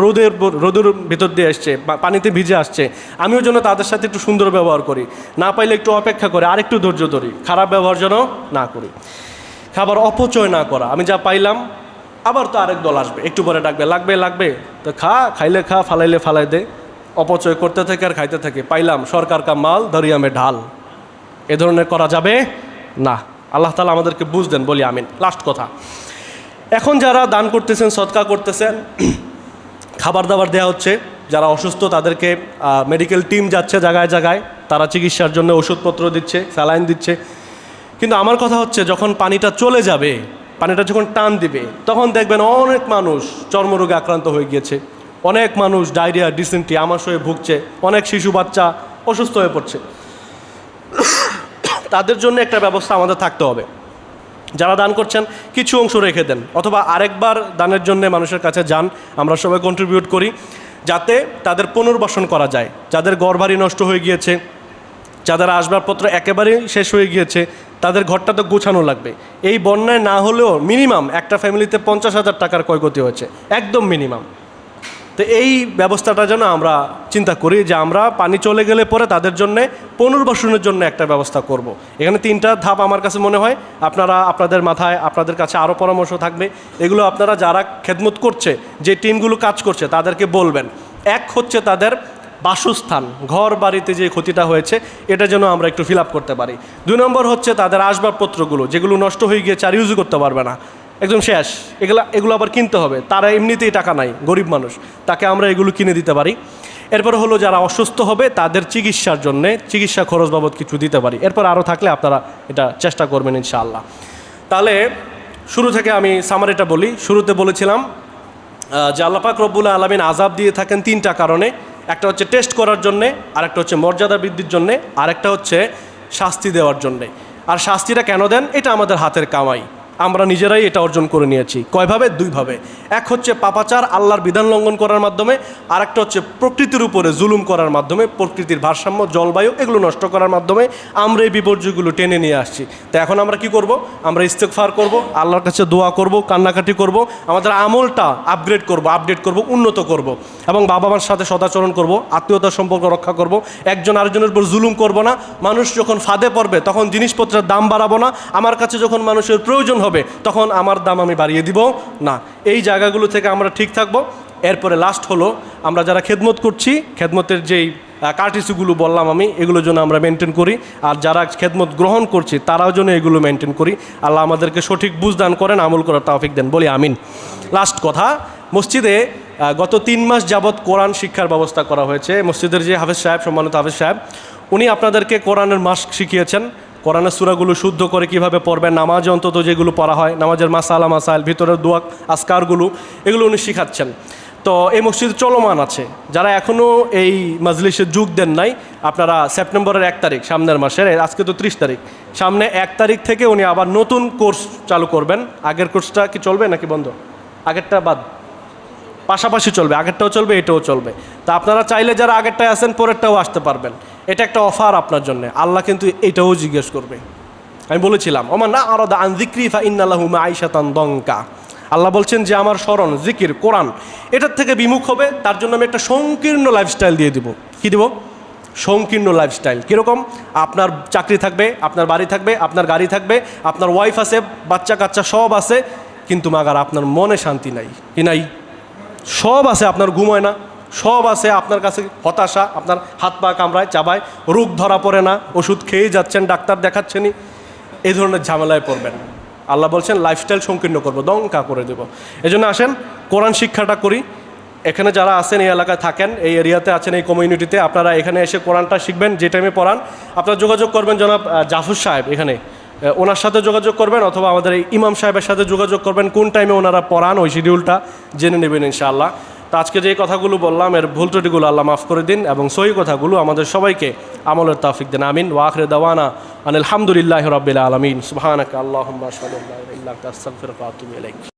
রোদের ভিতর দিয়ে আসছে, পানিতে ভিজে আসছে, আমিও যেন তাদের সাথে একটু সুন্দর ব্যবহার করি, না পাইলে একটু অপেক্ষা করে আর একটু ধৈর্য ধরি, খারাপ ব্যবহার যেন না করি। খাবার অপচয় না করা, আমি যা পাইলাম আবার তো আরেক দল আসবে, একটু পরে ডাকবে, লাগবে তো খাইলে খা, ফালাইলে ফালাই দে, অপচয় করতে থাকে আর খাইতে থাকে। পাইলাম সরকার কা মাল দরিয়ামে ঢাল, এ ধরনের করা যাবে না। আল্লাহ তাআলা আমাদেরকে বুঝ দেন, বলি আমিন। লাস্ট কথা, এখন যারা দান করতেছেন, সদকা করতেছেন, খাবার দাবার দেওয়া হচ্ছে, যারা অসুস্থ তাদেরকে মেডিকেল টিম যাচ্ছে জায়গায় জায়গায়, তারা চিকিৎসার জন্য ওষুধপত্র দিচ্ছে, স্যালাইন দিচ্ছে। কিন্তু আমার কথা হচ্ছে, যখন পানিটা চলে যাবে, পানিটা যখন টান দিবে, তখন দেখবেন অনেক মানুষ চর্মরোগে আক্রান্ত হয়ে গিয়েছে, অনেক মানুষ ডায়রিয়া, ডিসেন্ট্রি, আমাশয়ে ভুগছে, অনেক শিশু বাচ্চা অসুস্থ হয়ে পড়ছে। তাদের জন্য একটা ব্যবস্থা আমাদের থাকতে হবে। যারা দান করছেন কিছু অংশ রেখে দেন, অথবা আরেকবার দানের জন্য মানুষের কাছে যান, আমরা সবাই কন্ট্রিবিউট করি, যাতে তাদের পুনর্বাসন করা যায়। যাদের ঘরবাড়ি নষ্ট হয়ে গিয়েছে, যাদের আসবাবপত্র একেবারেই শেষ হয়ে গিয়েছে, তাদের ঘরটা তো গোছানো লাগবে। এই বন্যায় না হলেও মিনিমাম একটা ফ্যামিলিতে 50,000 টাকার ক্ষয়ক্ষতি হয়েছে, একদম মিনিমাম। তো এই ব্যবস্থাটা যেন আমরা চিন্তা করি, যে আমরা পানি চলে গেলে পরে তাদের জন্য পুনর্বাসনের জন্য একটা ব্যবস্থা করব। এখানে 3টা ধাপ আমার কাছে মনে হয়, আপনারা আপনাদের মাথায়, আপনাদের কাছে আরও পরামর্শ থাকবে, এগুলো আপনারা যারা খেদমত করছে, যে টিমগুলো কাজ করছে তাদেরকে বলবেন। এক হচ্ছে তাদের বাসস্থান, ঘর বাড়িতে যে ক্ষতিটা হয়েছে, এটা যেন আমরা একটু ফিল আপ করতে পারি। 2 নম্বর হচ্ছে তাদের আসবাবপত্রগুলো, যেগুলো নষ্ট হয়ে গিয়ে আর ইউজ করতে পারবে না, একদম শেষ, এগুলো আবার কিনতে হবে, তারা এমনিতেই টাকা নাই, গরিব মানুষ, তাকে আমরা এগুলো কিনে দিতে পারি। এরপরে হলো যারা অসুস্থ হবে তাদের চিকিৎসার জন্যে চিকিৎসা খরচ বাবদ কিছু দিতে পারি। এরপর আরও থাকলে আপনারা এটা চেষ্টা করবেন ইনশাআল্লাহ। তাহলে শুরু থেকে আমি সামারিটা বলি। শুরুতে বলেছিলাম যে আল্লাহ পাক রব্বুল আলামিন আযাব দিয়ে থাকেন 3টা কারণে। একটা হচ্ছে টেস্ট করার জন্যে, আরেকটা হচ্ছে মর্যাদা বৃদ্ধির জন্যে, আরেকটা হচ্ছে শাস্তি দেওয়ার জন্যে। আর শাস্তিটা কেন দেন? এটা আমাদের হাতের কামাই, আমরা নিজেরাই এটা অর্জন করে নিয়েছি। কয়ভাবে? 2 ভাবে। এক হচ্ছে পাপাচার, আল্লাহর বিধান লঙ্ঘন করার মাধ্যমে, আর একটা হচ্ছে প্রকৃতির উপরে জুলুম করার মাধ্যমে, প্রকৃতির ভারসাম্য, জলবায়ু এগুলো নষ্ট করার মাধ্যমে আমরা এই বিপর্যয়গুলো টেনে নিয়ে আসছি। তো এখন আমরা কি করব? আমরা ইস্তেগফার করব, আল্লাহর কাছে দোয়া করব, কান্নাকাটি করব, আমাদের আমলটা আপডেট করব, উন্নত করব, এবং বাবা মার সাথে সদাচরণ করব, আত্মীয়তার সম্পর্ক রক্ষা করব, একজন আরেকজনের উপর জুলুম করব না। মানুষ যখন ফাঁদে পড়বে তখন জিনিসপত্রের দাম বাড়াবো না। আমার কাছে যখন মানুষের প্রয়োজন হবে তখন আমার দাম আমি বাড়িয়ে দিব না। এই জায়গাগুলো থেকে আমরা ঠিক থাকবো। এরপরে লাস্ট হলো, আমরা যারা খেদমত করছি, খেদমতের যেই কার্টিসিগুলো বললাম আমি, এগুলো যেন আমরা মেনটেন করি, আর যারা খেদমত গ্রহণ করছি তারাও যেন এগুলো মেনটেন করি। আল্লাহ আমাদেরকে সঠিক বুঝদান করেন, আমল করার তৌফিক দেন, বলি আমিন। লাস্ট কথা, মসজিদে গত 3 মাস যাবৎ কোরআন শিক্ষার ব্যবস্থা করা হয়েছে। মসজিদের যে হাফেজ সাহেব, সম্মানিত হাফেজ সাহেব, উনি আপনাদেরকে কোরআনের মাস্ক শিখিয়েছেন, কোরআনের সূরাগুলো শুদ্ধ করে কিভাবে পড়বেন, নামাজে অন্তত যেগুলো পড়া হয়, নামাজের মাসাইল, ভিতরের দোয়া আজকারগুলো, এগুলো উনি শিখাচ্ছেন। তো এই মসজিদ চলমান আছে। যারা এখনও এই মাজলিসে যোগ দেন নাই, আপনারা সেপ্টেম্বরের 1 তারিখ, সামনের মাসের, আজকে তো 30 তারিখ, সামনে 1 তারিখ থেকে উনি আবার নতুন কোর্স চালু করবেন। আগের কোর্সটা কি চলবে নাকি বন্ধ? আগেরটা বাদ, পাশাপাশি চলবে, আগেরটাও চলবে, এটাও চলবে। তা আপনারা চাইলে যারা আগেরটায় আসেন পরেরটাও আসতে পারবেন। এটা একটা অফার আপনার জন্য। আল্লাহ কিন্তু এটাও জিজ্ঞেস করবে। আমি বলেছিলাম, ওমান না আরাদা আন যিকরি ফা ইন্না লাহু মাঈশাতান দঙ্কা। আল্লাহ বলছেন যে আমার স্মরণ, জিকির, কোরআন এটার থেকে বিমুখ হবে, তার জন্য আমি একটা সংকীর্ণ লাইফস্টাইল দিয়ে দিব। কি দিব? সংকীর্ণ লাইফস্টাইল। কীরকম? আপনার চাকরি থাকবে, আপনার বাড়ি থাকবে, আপনার গাড়ি থাকবে, আপনার ওয়াইফ আছে, বাচ্চা কাচ্চা সব আছে, কিন্তু মাগার আপনার মনে শান্তি নাই। কি নাই? সব আছে, আপনার ঘুম হয় না, সব আছে, আপনার কাছে হতাশা, আপনার হাত পা কামড়ায়, চাবায়, রোগ ধরা পড়ে না, ওষুধ খেয়েই যাচ্ছেন, ডাক্তার দেখাচ্ছেনই, এই ধরনের ঝামেলায় পড়বেন। আল্লাহ বলছেন লাইফস্টাইল সংকীর্ণ করবো, দঙ্কা করে দেব। এই জন্য আসেন কোরআন শিক্ষাটা করি, এখানে যারা আছেন এই এলাকায় থাকেন, এই এরিয়াতে আছেন, এই কমিউনিটিতে, আপনারা এখানে এসে কোরআনটা শিখবেন। যে টাইমে পড়ান আপনারা যোগাযোগ করবেন জনাব জাফর সাহেব, এখানে ওনার সাথে যোগাযোগ করবেন, অথবা আমাদের এই ইমাম সাহেবের সাথে যোগাযোগ করবেন, কোন টাইমে ওনারা পড়ান ওই শিডিউলটা জেনে নেবেন ইনশাআল্লাহ। তো আজকে যে কথাগুলো বললাম এর ভুল ত্রুটিগুলো আল্লাহ মাফ করে দিন এবং সহি কথাগুলো আমাদের সবাইকে আমলের তৌফিক দেন। আমিন। ওয়া আখিরু দাওয়ানা আনিল হামদুলিল্লাহি রাব্বিল আলামিন। সুবহানাকা আল্লাহুম্মা আশহাদু আল্লা ইলাহা ইল্লা আনতা আস্তাগফিরুকা ওয়া আতুবু ইলাইক।